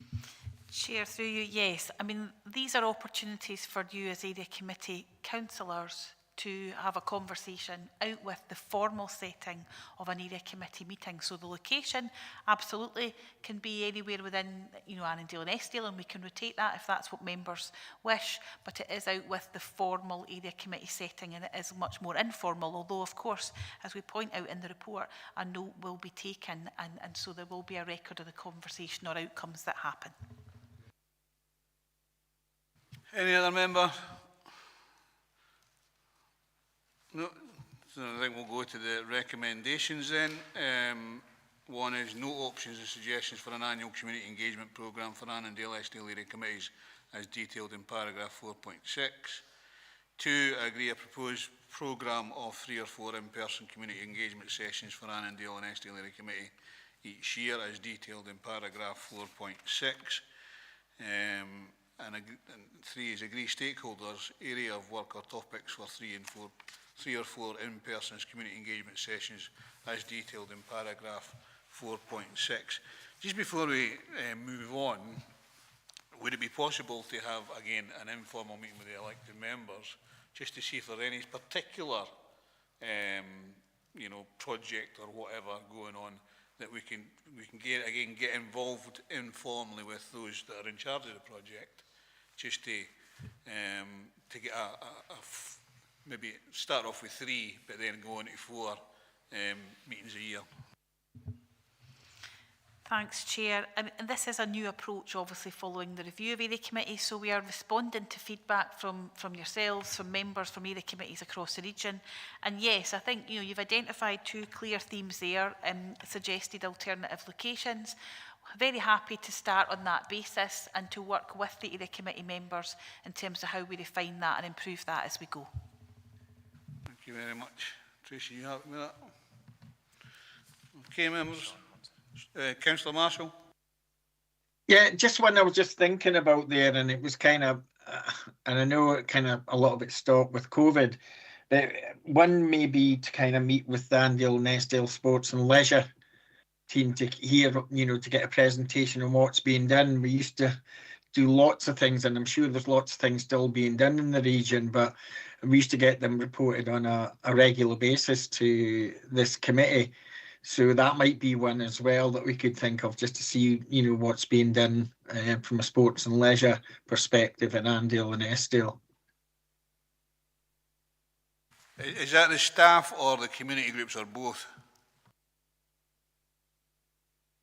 that. Chair, through you, yes. I mean, these are opportunities for you as area committee councillors to have a conversation out with the formal setting of an area committee meeting. So the location absolutely can be anywhere within, Annandale and Eskdale, and we can rotate that if that's what members wish, but it is out with the formal area committee setting, and it is much more informal, although of course, as we point out in the report, a note will be taken, and so there will be a record of the conversation or outcomes that happen. Any other member? No, so I think we'll go to the recommendations then. One is no options and suggestions for an annual community engagement programme for Annandale Eskdale area committees as detailed in paragraph 4.6. 2, agree a proposed programme of 3 or 4 in-person community engagement sessions for Annandale and Eskdale area committee each year as detailed in paragraph 4.6. And 3 is agree stakeholders, area of work or topics for 3 or 4 in-person community engagement sessions as detailed in paragraph 4.6. Just before we move on, would it be possible to have, again, an informal meeting with the elected members, just to see if there are any particular, project or whatever going on that we can get involved informally with those that are in charge of the project, just to get maybe start off with 3, but then go on to 4 meetings a year. Thanks, Chair. And this is a new approach, obviously, following the review of area committees. So we are responding to feedback from yourselves, from members from area committees across the region. And yes, I think you've identified 2 clear themes there, suggested alternative locations. Very happy to start on that basis and to work with the area committee members in terms of how we refine that and improve that as we go. Thank you very much. Tracy, you happy with that? Okay, members. Councillor Marshall. Yeah, just one I was just thinking about there, and it was kind of, and I know it kind of a lot of it stopped with COVID, but one may be to kind of meet with the Annandale and Eskdale Sports and Leisure team to hear, to get a presentation on what's being done. We used to do lots of things, and I'm sure there's lots of things still being done in the region, but we used to get them reported on a regular basis to this committee. So that might be one as well that we could think of, just to see, what's being done from a sports and leisure perspective in Annandale and Eskdale. Is that the staff or the community groups or both?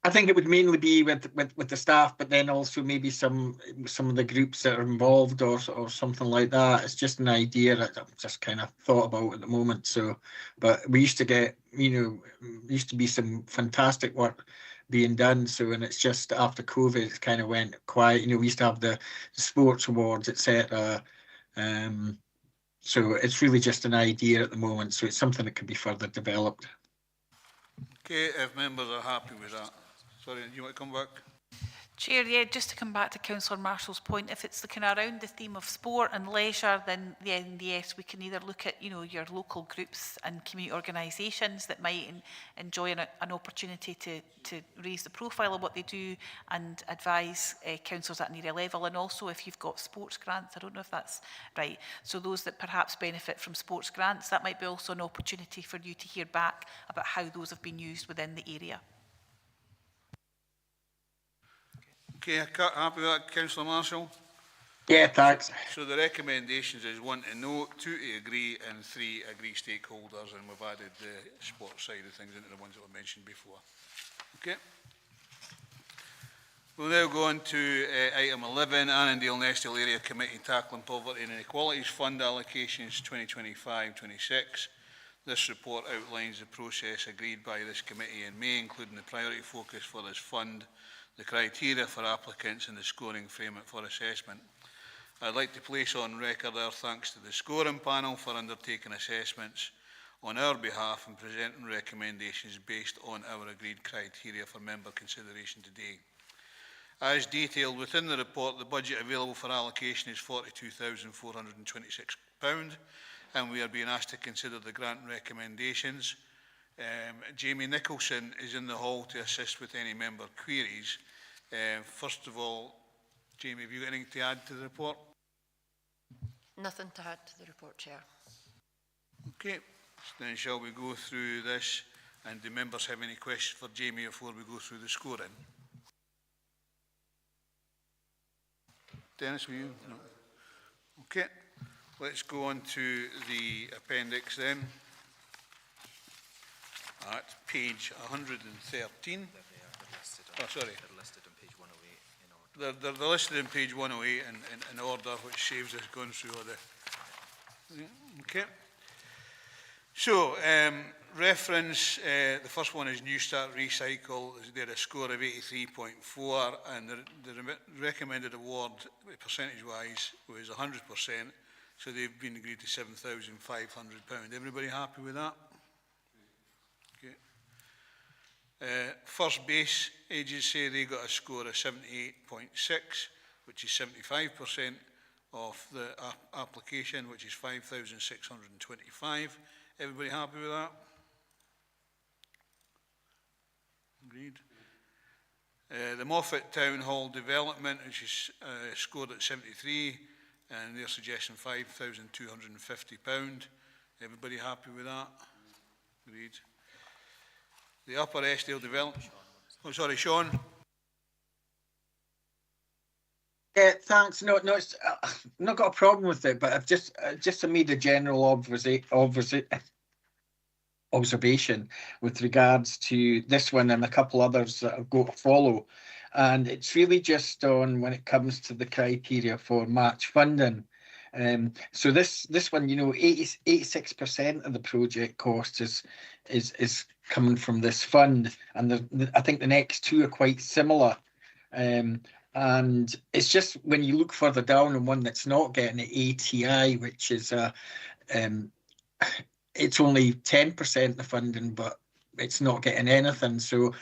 I think it would mainly be with the staff, but then also maybe some of the groups that are involved or something like that. It's just an idea that I've just kind of thought about at the moment. So, but we used to get, used to be some fantastic work being done. So, and it's just after COVID, it kind of went quiet. We used to have the sports awards, etc. So it's really just an idea at the moment. So it's something that could be further developed. Okay, if members are happy with that. Sorry, do you want to come back? Chair, yeah, just to come back to Councillor Marshall's point, if it's looking around the theme of sport and leisure, then yes, we can either look at, your local groups and community organisations that might enjoy an opportunity to raise the profile of what they do and advise councillors at an area level. And also if you've got sports grants, I don't know if that's right. So those that perhaps benefit from sports grants, that might be also an opportunity for you to hear back about how those have been used within the area. Okay, happy with that, Councillor Marshall? Yeah, thanks. So the recommendations is 1 to note, 2 to agree, and 3 agree stakeholders, and we've added the sports side of things into the ones that were mentioned before. Okay. We'll now go on to item 11, Annandale and Eskdale Area Committee Tackling Poverty and Inequalities Fund Allocations 2025-26. This report outlines the process agreed by this committee in May, including the priority focus for this fund, the criteria for applicants and the scoring framework for assessment. I'd like to place on record our thanks to the scoring panel for undertaking assessments on our behalf and presenting recommendations based on our agreed criteria for member consideration today. As detailed within the report, the budget available for allocation is £42,426 and we are being asked to consider the grant recommendations. Jamie Nicholson is in the hall to assist with any member queries. First of all, Jamie, have you got anything to add to the report? Nothing to add to the report, Chair. Okay, so then shall we go through this, and do members have any questions for Jamie before we go through the scoring? Dennis, will you? No. Okay, let's go on to the appendix then. At page 113. Oh, sorry. They're listed on page 108. They're listed on page 108 in order, which saves us going through all the... Okay. So, reference, the first one is New Start Recycle. They had a score of 83.4 and the recommended award, percentage-wise, was 100%. So they've been agreed to £7,500. Everybody happy with that? First Base Agency, they got a score of 78.6, which is 75% of the application, which is 5,625. Everybody happy with that? Agreed. The Moffat Town Hall Development, which is scored at 73, and they're suggesting £5,250. Everybody happy with that? Agreed. The Upper Eskdale Development. Oh, sorry, Sean. Yeah, thanks. No, it's not got a problem with it, but I've just made a general observation with regards to this one and a couple others that I've got to follow, and it's really just on when it comes to the criteria for match funding. So this one, 86% of the project cost is coming from this fund, and I think the next two are quite similar. And it's just when you look further down on one that's not getting an ATI, which is it's only 10% of the funding, but it's not getting anything. So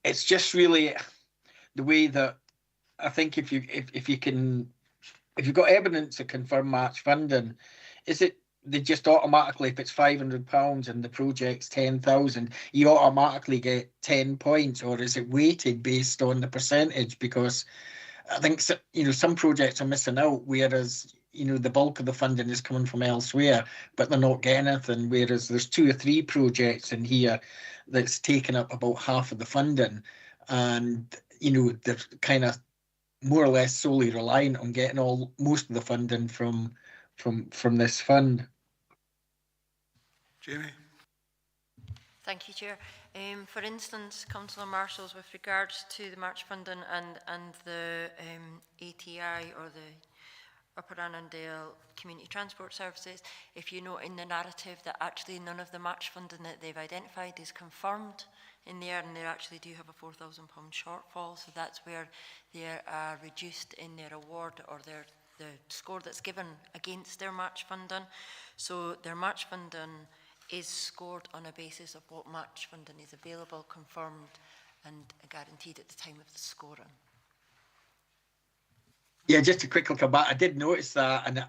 it's just really the way that I think if you've got evidence to confirm match funding, is it they just automatically, if it's £500 and the project's 10,000, you automatically get 10 points, or is it weighted based on the percentage? Because I think some projects are missing out, whereas you know, the bulk of the funding is coming from elsewhere, but they're not getting anything, whereas there's 2 or 3 projects in here that's taken up about half of the funding, and, you know, they're kind of more or less solely reliant on getting most of the funding from this fund. Jamie? Thank you, Chair. For instance, Councillor Marshall's with regards to the March funding and the ATI, or the Upper Annandale Community Transport Services, if you note in the narrative that actually none of the March funding that they've identified is confirmed in there, and they actually do have a £4,000 shortfall, so that's where they are reduced in their award, or the score that's given against their March funding. So their March funding is scored on a basis of what match funding is available, confirmed and guaranteed at the time of the scoring. Yeah, just to quickly come back, I did notice that,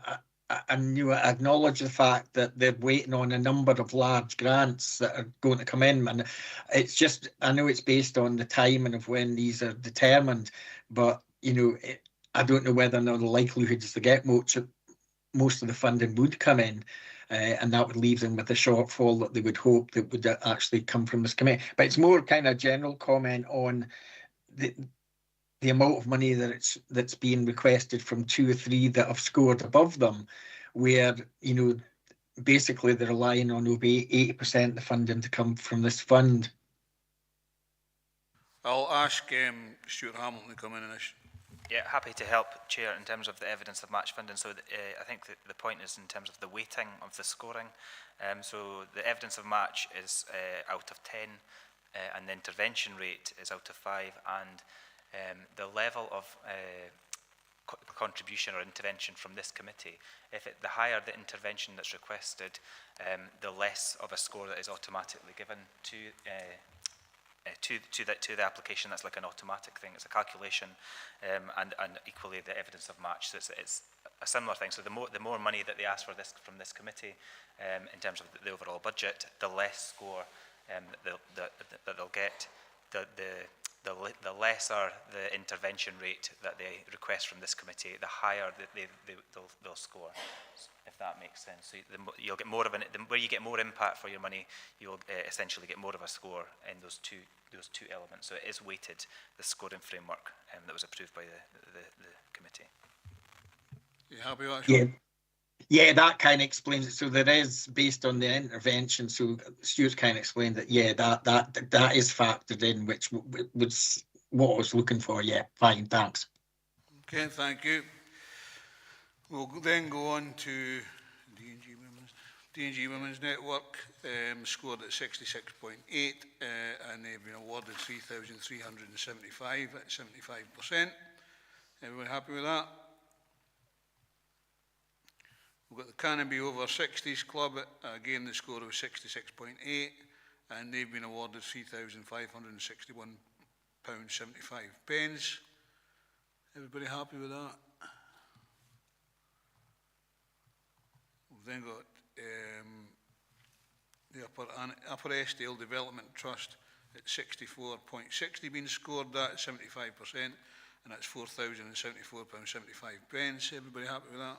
and you acknowledge the fact that they're waiting on a number of large grants that are going to come in, and it's just, I know it's based on the timing of when these are determined, but you know, I don't know whether or not the likelihood is to get most of the funding would come in. And that would leave them with a shortfall that they would hope that would actually come from this committee. But it's more kind of general comment on the amount of money that's being requested from 2 or 3 that have scored above them, where, you know, basically they're relying on over 80% of the funding to come from this fund. I'll ask Stuart Hamilton to come in on this. Yeah, happy to help, Chair, in terms of the evidence of match funding. So I think that the point is in terms of the weighting of the scoring. So the evidence of match is out of 10, and the intervention rate is out of 5, and the level of contribution or intervention from this committee, the higher the intervention that's requested, the less of a score that is automatically given to the application. That's like an automatic thing. It's a calculation, and equally the evidence of match. So it's a similar thing. So the more money that they ask for from this committee, in terms of the overall budget, the less score that they'll get. The lesser the intervention rate that they request from this committee, the higher they'll score, if that makes sense. So you'll get more of where you get more impact for your money, you'll essentially get more of a score in those two elements. So it is weighted, the scoring framework that was approved by the committee. You happy with that? Yeah, that kind of explains it. So there is, based on the intervention, so Stuart's kind of explained that, yeah, that is factored in, which was what I was looking for. Yeah, fine, thanks. Okay, thank you. We'll then go on to D&G Women's Network, scored at 66.8, and they've been awarded 3,375 at 75%. Everyone happy with that? We've got the Canopy Over 60s Club, again the score of 66.8, and they've been awarded £3,561.75. Everybody happy with that? We've then got the Upper Eskdale Development Trust at 64.60 being scored at 75%, and that's £4,074.75. Everybody happy with that?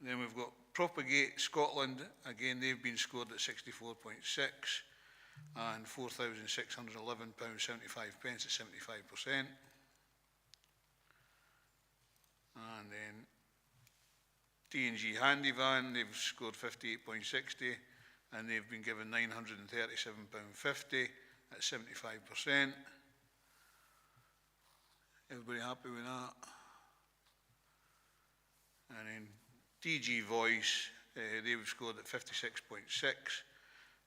Then we've got Propagate Scotland, again they've been scored at 64.6 and £4,611.75 at 75%. And then D&G Handyvan, they've scored 58.60 and they've been given £937.50 at 75%. Everybody happy with that? And then DG Voice, they've scored at 56.6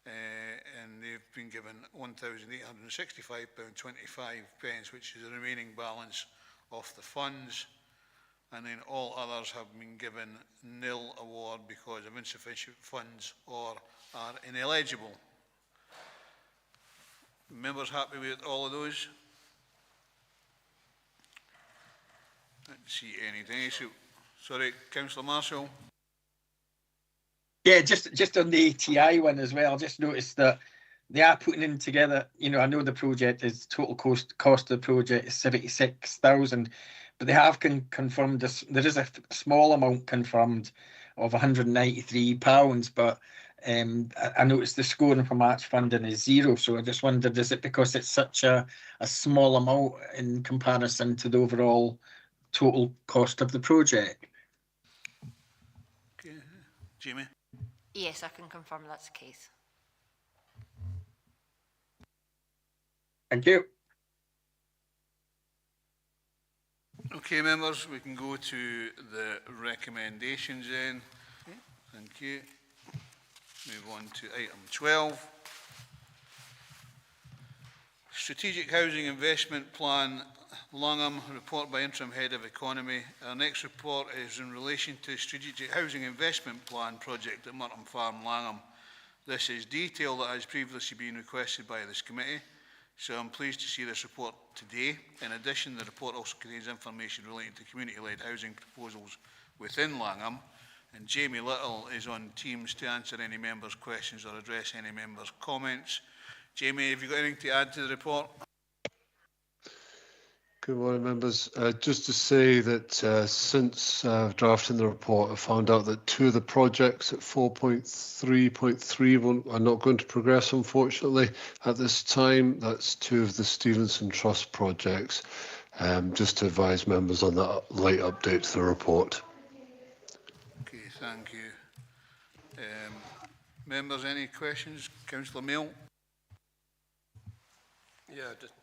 and they've been given £1,865.25, which is the remaining balance of the funds. And then all others have been given nil award because of insufficient funds or are ineligible. Members happy with all of those? I don't see anything. So, sorry, Councillor Marshall. Yeah, just on the ATI one as well, I just noticed that they are putting in together, you know, I know the project is total cost of the project is 76,000, but they have confirmed this. There is a small amount confirmed of £193, but I noticed the scoring for match funding is 0. So I just wondered, is it because it's such a small amount in comparison to the overall total cost of the project? Okay, Jamie? Yes, I can confirm that's the case. Thank you. Okay, members, we can go to the recommendations then. Okay, thank you. Move on to item 12. Strategic Housing Investment Plan, Langham, report by Interim Head of Economy. Our next report is in relation to Strategic Housing Investment Plan project at Murton Farm, Langham. This is detail that has previously been requested by this committee, so I'm pleased to see this report today. In addition, the report also contains information relating to community-led housing proposals within Langham, and Jamie Little is on Teams to answer any members' questions or address any members' comments. Jamie, have you got anything to add to the report? Good morning, members. Just to say that since drafting the report, I found out that 2 of the projects at 4.3.3 are not going to progress, unfortunately, at this time. That's 2 of the Stevenson Trust projects. Just to advise members on that late update to the report. Okay, thank you. Members, any questions? Councillor Mail? Yeah, just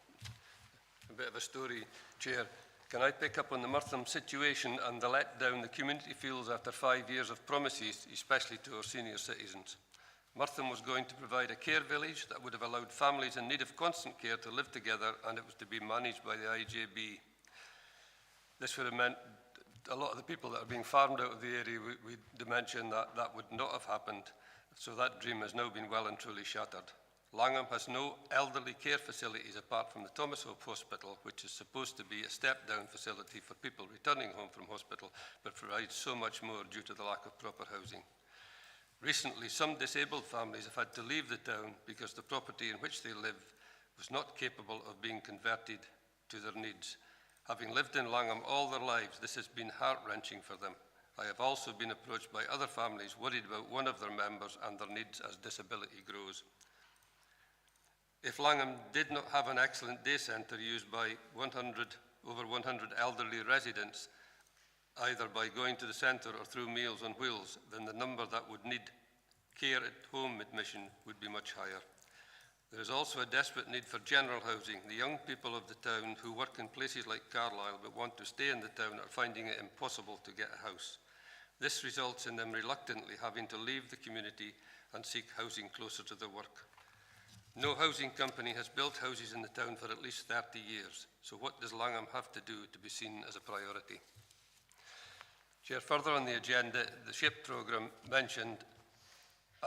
a bit of a story, Chair. Can I pick up on the Murtham situation and the letdown the community feels after 5 years of promises, especially to our senior citizens? Murtham was going to provide a care village that would have allowed families in need of constant care to live together, and it was to be managed by the IJB. This would have meant a lot of the people that are being farmed out of the area, we mentioned that that would not have happened. So that dream has now been well and truly shattered. Langham has no elderly care facilities apart from the Thomas Hope Hospital, which is supposed to be a step-down facility for people returning home from hospital, but provides so much more due to the lack of proper housing. Recently, some disabled families have had to leave the town because the property in which they live was not capable of being converted to their needs. Having lived in Langham all their lives, this has been heart-wrenching for them. I have also been approached by other families worried about one of their members and their needs as disability grows. If Langham did not have an excellent day centre used by over 100 elderly residents, either by going to the centre or through Meals on Wheels, then the number that would need care at home admission would be much higher. There is also a desperate need for general housing. The young people of the town who work in places like Carlisle but want to stay in the town are finding it impossible to get a house. This results in them reluctantly having to leave the community and seek housing closer to their work. No housing company has built houses in the town for at least 30 years. So what does Langham have to do to be seen as a priority? Chair, further on the agenda, the SHIP programme mentioned,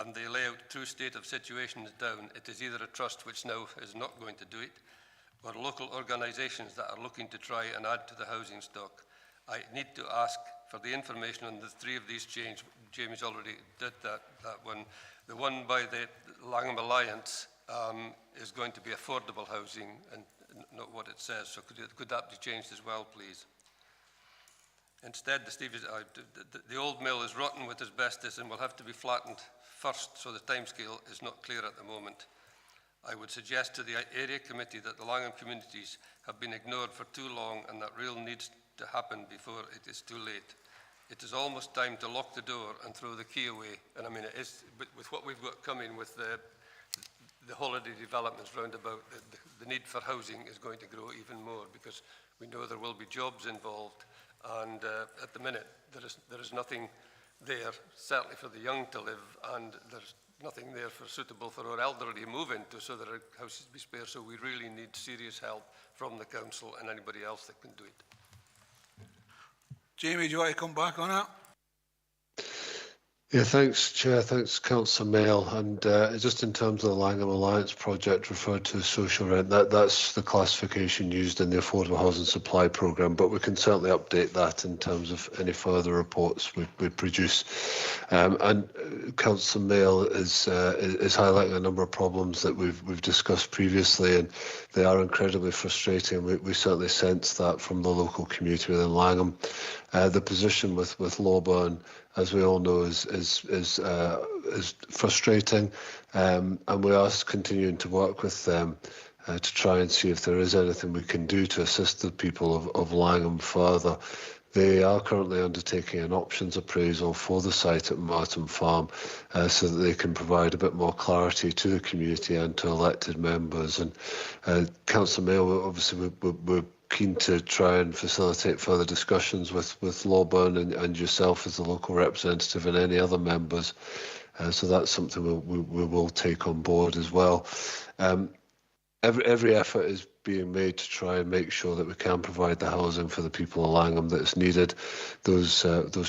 and they lay out true state of situation in the town. It is either a trust which now is not going to do it, or local organisations that are looking to try and add to the housing stock. I need to ask for the information on the 3 of these changes. Jamie's already did that one. The one by the Langham Alliance is going to be affordable housing and not what it says. So could that be changed as well, please? Instead, the old mill is rotten with asbestos and will have to be flattened first, so the timescale is not clear at the moment. I would suggest to the area committee that the Langham communities have been ignored for too long and that real needs to happen before it is too late. It is almost time to lock the door and throw the key away. And I mean, it is, but with what we've got coming with the holiday developments round about, the need for housing is going to grow even more because we know there will be jobs involved. And at the minute, there is nothing there, certainly for the young to live, and there's nothing there suitable for our elderly to move into, so there are houses to be spare. So we really need serious help from the council and anybody else that can do it. Jamie, do you want to come back on that? Yeah, thanks, Chair. Thanks, Councillor Mail. And just in terms of the Langham Alliance project referred to as social rent, that's the classification used in the Affordable Housing Supply Programme, but we can certainly update that in terms of any further reports we produce. And Councillor Mail is highlighting a number of problems that we've discussed previously, and they are incredibly frustrating. We certainly sense that from the local community within Langham. The position with Lawburn, as we all know, is frustrating, and we are continuing to work with them to try and see if there is anything we can do to assist the people of Langham further. They are currently undertaking an options appraisal for the site at Martin Farm so that they can provide a bit more clarity to the community and to elected members. And Councillor Mayo, obviously we're keen to try and facilitate further discussions with Lawburn and yourself as the local representative and any other members. So that's something we will take on board as well. Every effort is being made to try and make sure that we can provide the housing for the people of Langham that is needed. Those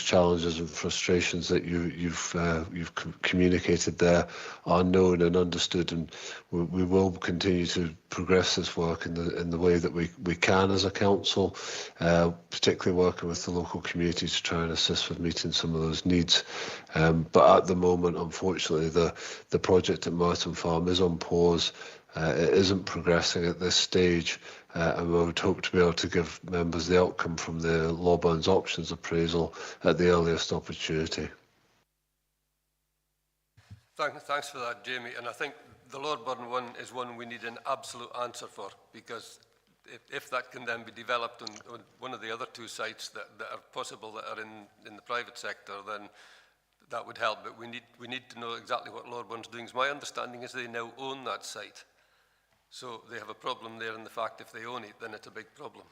challenges and frustrations that you've communicated there are known and understood, and we will continue to progress this work in the way that we can as a council, particularly working with the local community to try and assist with meeting some of those needs. But at the moment, unfortunately, the project at Merton Farm is on pause. It isn't progressing at this stage, and we would hope to be able to give members the outcome from the Lawburn's options appraisal at the earliest opportunity. Thanks for that, Jamie. And I think the Lawburn one is one we need an absolute answer for, because if that can then be developed on one of the other two sites that are possible that are in the private sector, then that would help. But we need to know exactly what Lawburn's doing. My understanding is they now own that site. So they have a problem there in the fact if they own it, then it's a big problem.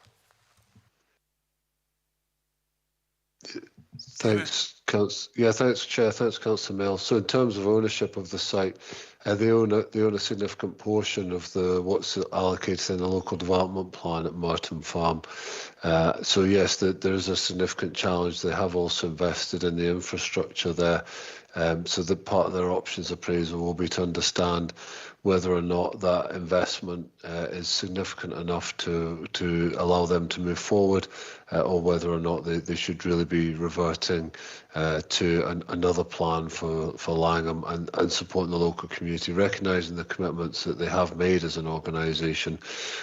Thanks, thanks, Chair. Thanks, Councillor Mill. So in terms of ownership of the site, they own a significant portion of what's allocated in the local development plan at Martin Farm. So yes, there is a significant challenge. They have also invested in the infrastructure there. So the part of their options appraisal will be to understand whether or not that investment is significant enough to allow them to move forward, or whether or not they should really be reverting to another plan for Langham and supporting the local community, recognising the commitments that they have made as an organisation,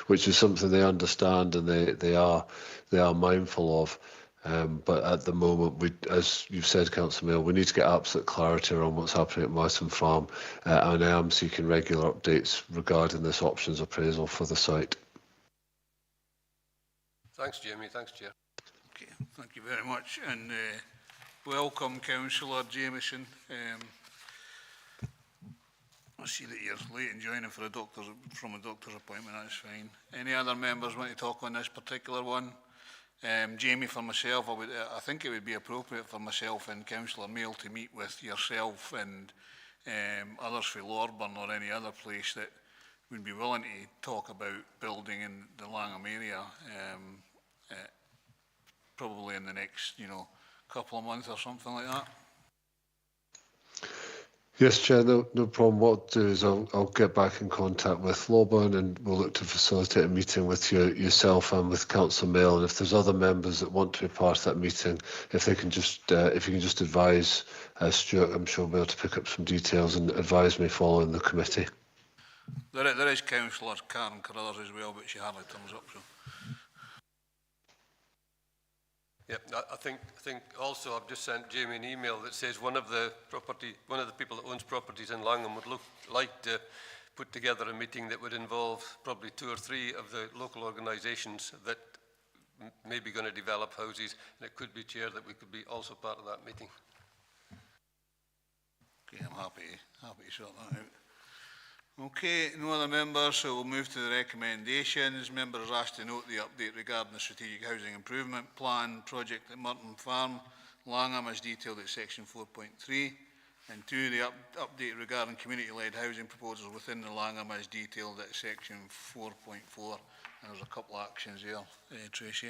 which is something they understand and they are mindful of. But at the moment, as you've said, Councillor Mail, we need to get absolute clarity around what's happening at Martin Farm, and I am seeking regular updates regarding this options appraisal for the site. Thanks, Jamie. Thanks, Chair. Okay, thank you very much, and welcome, Councillor Jamieson. I see that you're late in joining from a doctor's appointment. That's fine. Any other members want to talk on this particular one? Jamie, for myself, I think it would be appropriate for myself and Councillor Mail to meet with yourself and others for Lawburn or any other place that would be willing to talk about building in the Langham area, probably in the next, couple of months or something like that. Yes, Chair, no problem. What I'll do is I'll get back in contact with Lawburn and we'll look to facilitate a meeting with yourself and with Councillor Mail. And if there's other members that want to be part of that meeting, if you can just advise Stuart, I'm sure we'll be able to pick up some details and advise me following the committee. There is Councillor Karen Carruthers as well, but she hardly turns up. So. Yep, I think also I've just sent Jamie an email that says one of the people that owns properties in Langham would like to put together a meeting that would involve probably 2 or 3 of the local organisations that may be going to develop houses, and it could be, Chair, that we could be also part of that meeting. Okay, I'm happy to sort that out. Okay, no other members, so we'll move to the recommendations. Members are asked to note the update regarding the Strategic Housing Improvement Plan project at Merton Farm, Langham, as detailed at section 4.3, and 2, the update regarding community-led housing proposals within the Langham as detailed at section 4.4. And there's a couple of actions there, Tracy.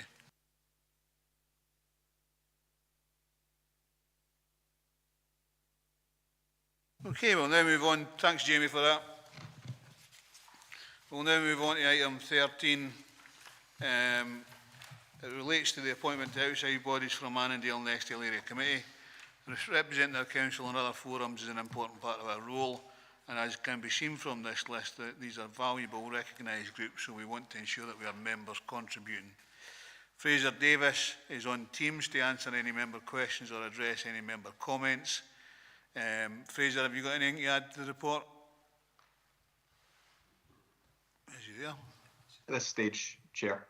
Okay, we'll now move on. Thanks, Jamie, for that. We'll now move on to item 13. It relates to the appointment to outside bodies from Annandale and Eskdale Area Committee. Representing our council and other forums is an important part of our role, and as can be seen from this list, these are valuable, recognised groups, so we want to ensure that we have members contributing. Fraser Davis is on Teams to answer any member questions or address any member comments. Fraser, have you got anything to add to the report? Is he there? At this stage, Chair.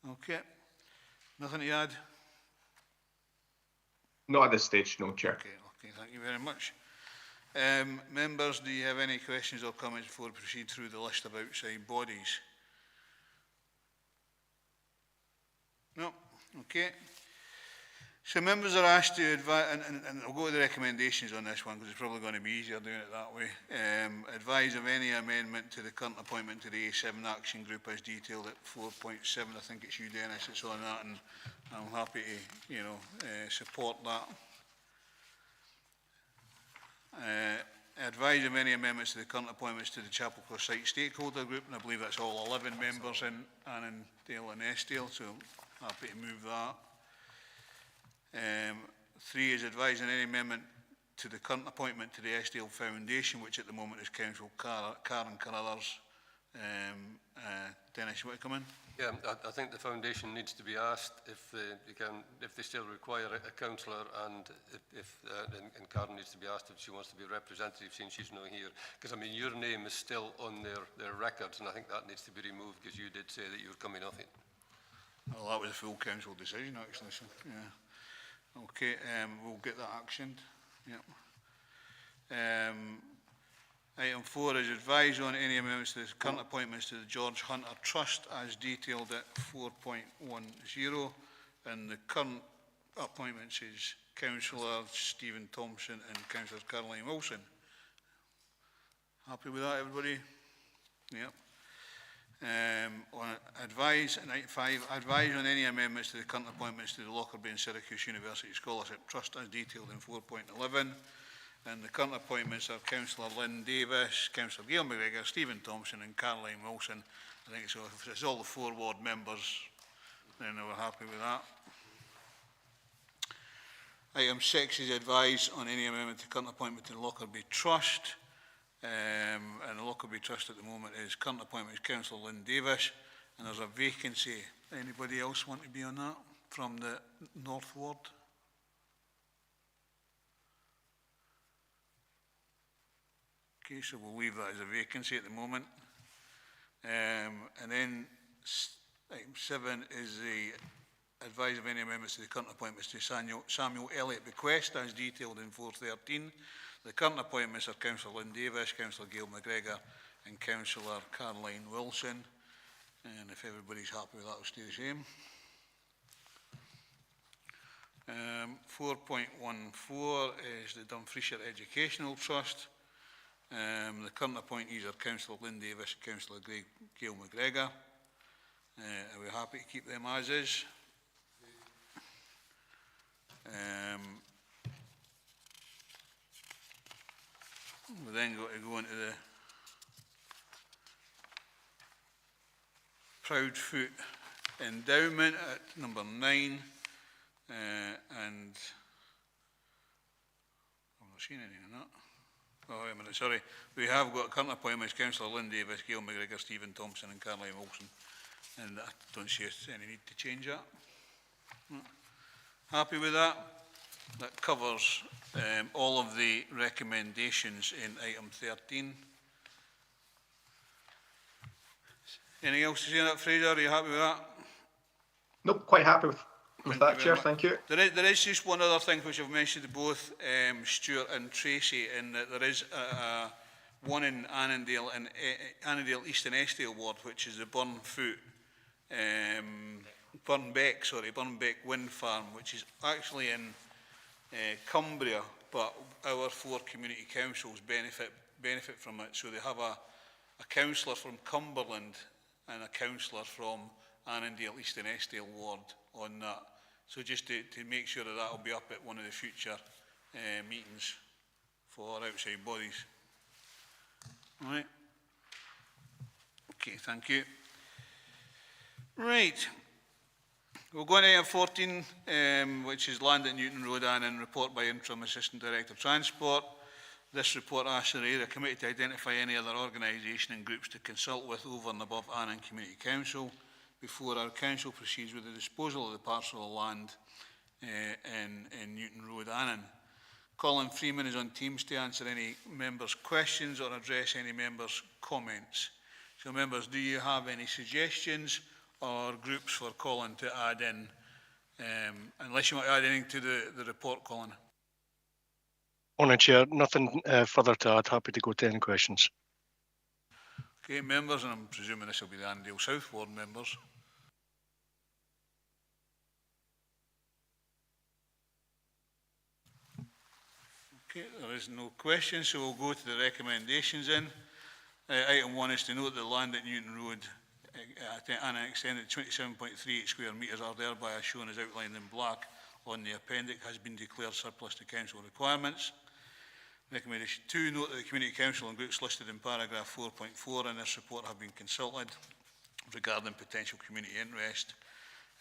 Okay. Nothing to add? Not at this stage, no, Chair. Okay, thank you very much. Members, do you have any questions or comments before we proceed through the list of outside bodies? No? Okay. So members are asked to advise, and I'll go to the recommendations on this one because it's probably going to be easier doing it that way. Advise of any amendment to the current appointment to the A7 Action Group as detailed at 4.7. I think it's you, Dennis, it's on that, and I'm happy to, support that. Advise of any amendments to the current appointments to the Chapel Cross Site Stakeholder Group, and I believe that's all 11 members in Annandale and Eskdale, so happy to move that. 3 is advising any amendment to the current appointment to the Eskdale Foundation, which at the moment is Council Karen Carruthers. Dennis, you want to come in? Yeah, I think the foundation needs to be asked if they still require a councillor, and and Karen needs to be asked if she wants to be a representative since she's not here. Because I mean, your name is still on their records, and I think that needs to be removed because you did say that you were coming off it. Well, that was a full council decision, actually. So, yeah. Okay, we'll get that actioned. Yep. Item 4 is advise on any amendments to the current appointments to the George Hunter Trust as detailed at 4.10, and the current appointments is Councillor Stephen Thompson and Councillor Caroline Wilson. Happy with that, everybody? Yep. On advise, and item 5, advise on any amendments to the current appointments to the Lockerbie and Syracuse University Scholarship Trust as detailed in 4.11. And the current appointments are Councillor Lynn Davis, Councillor Gail McGregor, Stephen Thompson and Caroline Wilson. I think so. If it's all the 4 ward members, then we're happy with that. Item 6 is advise on any amendment to current appointment to the Lockerbie Trust. And the Lockerbie Trust at the moment is current appointment is Councillor Lynn Davis, and there's a vacancy. Anybody else want to be on that from the North Ward? Okay, so we'll leave that as a vacancy at the moment. And then item 7 is the advise of any amendments to the current appointments to Samuel Elliott Bequest as detailed in 4.13. The current appointments are Councillor Lynn Davis, Councillor Gail McGregor and Councillor Caroline Wilson. And if everybody's happy with that, it'll stay the same. 4.14 is the Dumfriesshire Educational Trust. The current appointees are Councillor Lynn Davis and Councillor Gail McGregor. Are we happy to keep them as is? We then got to go into the Proudfoot Endowment at number 9, and I've not seen anything on that. Oh, wait a minute, sorry. We have got current appointments, Councillor Lynn Davis, Gail McGregor, Stephen Thompson and Caroline Wilson, and I don't see any need to change that. No. Happy with that? That covers all of the recommendations in item 13. Anything else to say on that, Fraser? Are you happy with that? Nope, quite happy with that, Chair. Thank you. There is just one other thing which I've mentioned to both Stuart and Tracy, in that there is one in Annandale and Annandale East and Eskdale ward, which is the Burnbeck Wind Farm, which is actually in Cumbria, but our 4 community councils benefit from it. So they have a councillor from Cumberland and a councillor from Annandale East and Eskdale ward on that. So just to make sure that will be up at one of the future meetings for outside bodies. All right. Okay, thank you. Right. We'll go on to item 14, which is Land at Newton Road, and report by Interim Assistant Director Transport. This report asks the area committee to identify any other organisation and groups to consult with over and above Annan Community Council before our council proceeds with the disposal of the parcel of land in Newton Road, Annan. Colin Freeman is on Teams to answer any members' questions or address any members' comments. So members, do you have any suggestions or groups for Colin to add in? Unless you want to add anything to the report, Colin. Morning, Chair. Nothing further to add. Happy to go to any questions. Okay, members, and I'm presuming this will be the Annandale South Ward members. Okay, there is no question, so we'll go to the recommendations in. Item 1 is to note that land at Newton Road and extended 27.38 square metres are thereby, as shown as outlined in black on the appendix, has been declared surplus to council requirements. Recommendation 2, note that the Community Council and groups listed in paragraph 4.4 in this report have been consulted regarding potential community interest.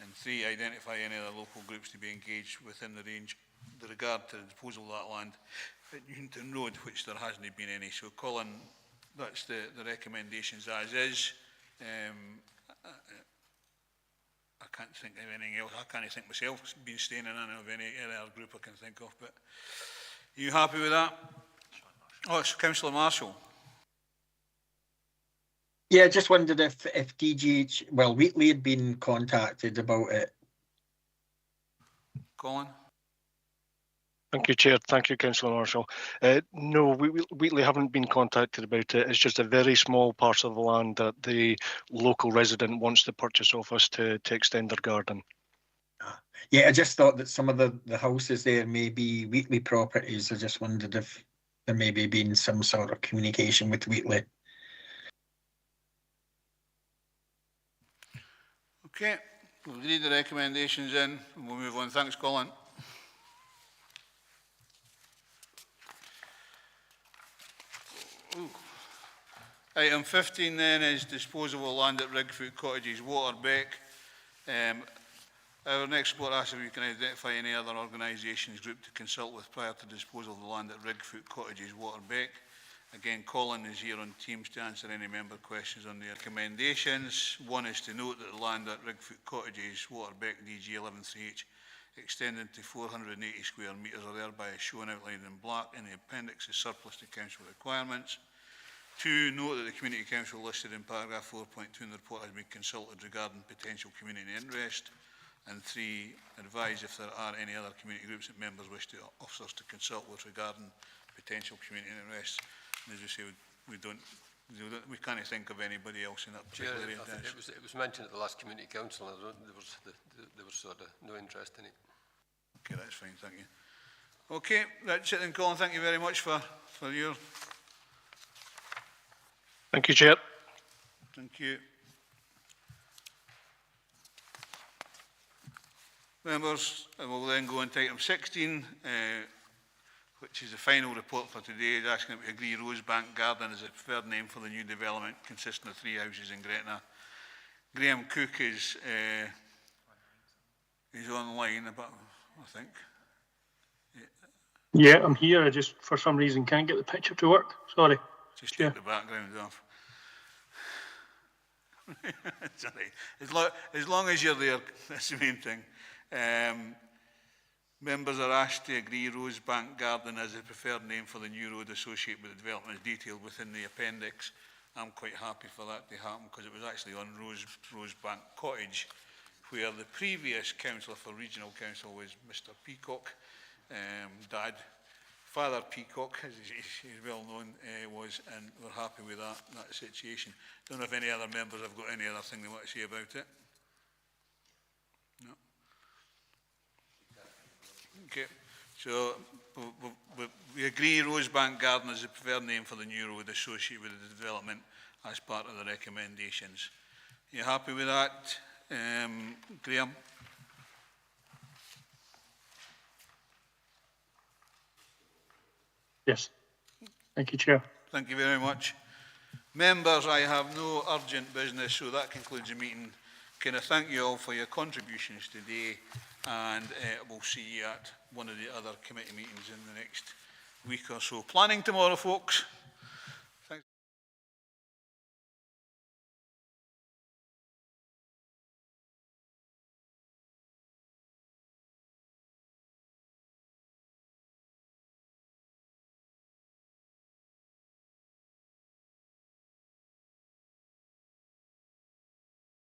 And 3, identify any other local groups to be engaged within the range with regard to the disposal of that land at Newton Road, which there hasn't been any. So, Colin, that's the recommendations as is. I can't think of anything else. I can't think myself being staying in of any other group I can think of. But are you happy with that? Oh, it's Councillor Marshall. Yeah, I just wondered if DGH, well, Wheatley had been contacted about it. Colin? Thank you, Chair. Thank you, Councillor Marshall. No, Wheatley haven't been contacted about it. It's just a very small parcel of the land that the local resident wants to purchase off us to extend their garden. Yeah, I just thought that some of the houses there may be Wheatley properties. I just wondered if there maybe been some sort of communication with Wheatley. Okay, we'll read the recommendations in and we'll move on. Thanks, Colin. Ooh. Item 15 then is disposal of land at Rigfoot Cottages, Waterbeck. Our next report asks if we can identify any other organisations group to consult with prior to disposal of the land at Rigfoot Cottages, Waterbeck. Again, Colin is here on Teams to answer any member questions on the recommendations. 1 is to note that the land at Rigfoot Cottages, Waterbeck, DG 113H, extending to 480 square metres are thereby shown outlined in black in the appendix as surplus to council requirements. 2, note that the Community Council listed in paragraph 4.2 in the report has been consulted regarding potential community interest. And 3, advise if there are any other community groups that members wish to officers to consult with regarding potential community interest. And as we say, we can't think of anybody else in that particular area. It was mentioned at the last community council, and there was sort of no interest in it. Okay, that's fine, thank you. Okay, that's it then, Colin. Thank you very much for your... Thank you, Chair. Thank you. Members, I will then go on to item 16, which is the final report for today, is asking that we agree Rosebank Garden as a preferred name for the new development consisting of 3 houses in Gretna. Graham Cook is online, but I think. Yeah, I'm here. I just, for some reason, can't get the picture to work. Sorry. Just take the background off. Sorry. As long as you're there, that's the main thing. Members are asked to agree Rosebank Garden as a preferred name for the new road associated with the development as detailed within the appendix. I'm quite happy for that to happen because it was actually on Rosebank Cottage, where the previous councillor for regional council was Mr. Peacock, Dad. Father Peacock, as he's well known, was, and we're happy with that situation. Don't know if any other members have got any other thing they want to say about it. No. Okay, so we agree Rosebank Garden is the preferred name for the new road associated with the development as part of the recommendations. Are you happy with that, Graham? Yes. Thank you, Chair. Thank you very much. Members, I have no urgent business, so that concludes the meeting. Can I thank you all for your contributions today, and we'll see you at one of the other committee meetings in the next week or so. Planning tomorrow, folks.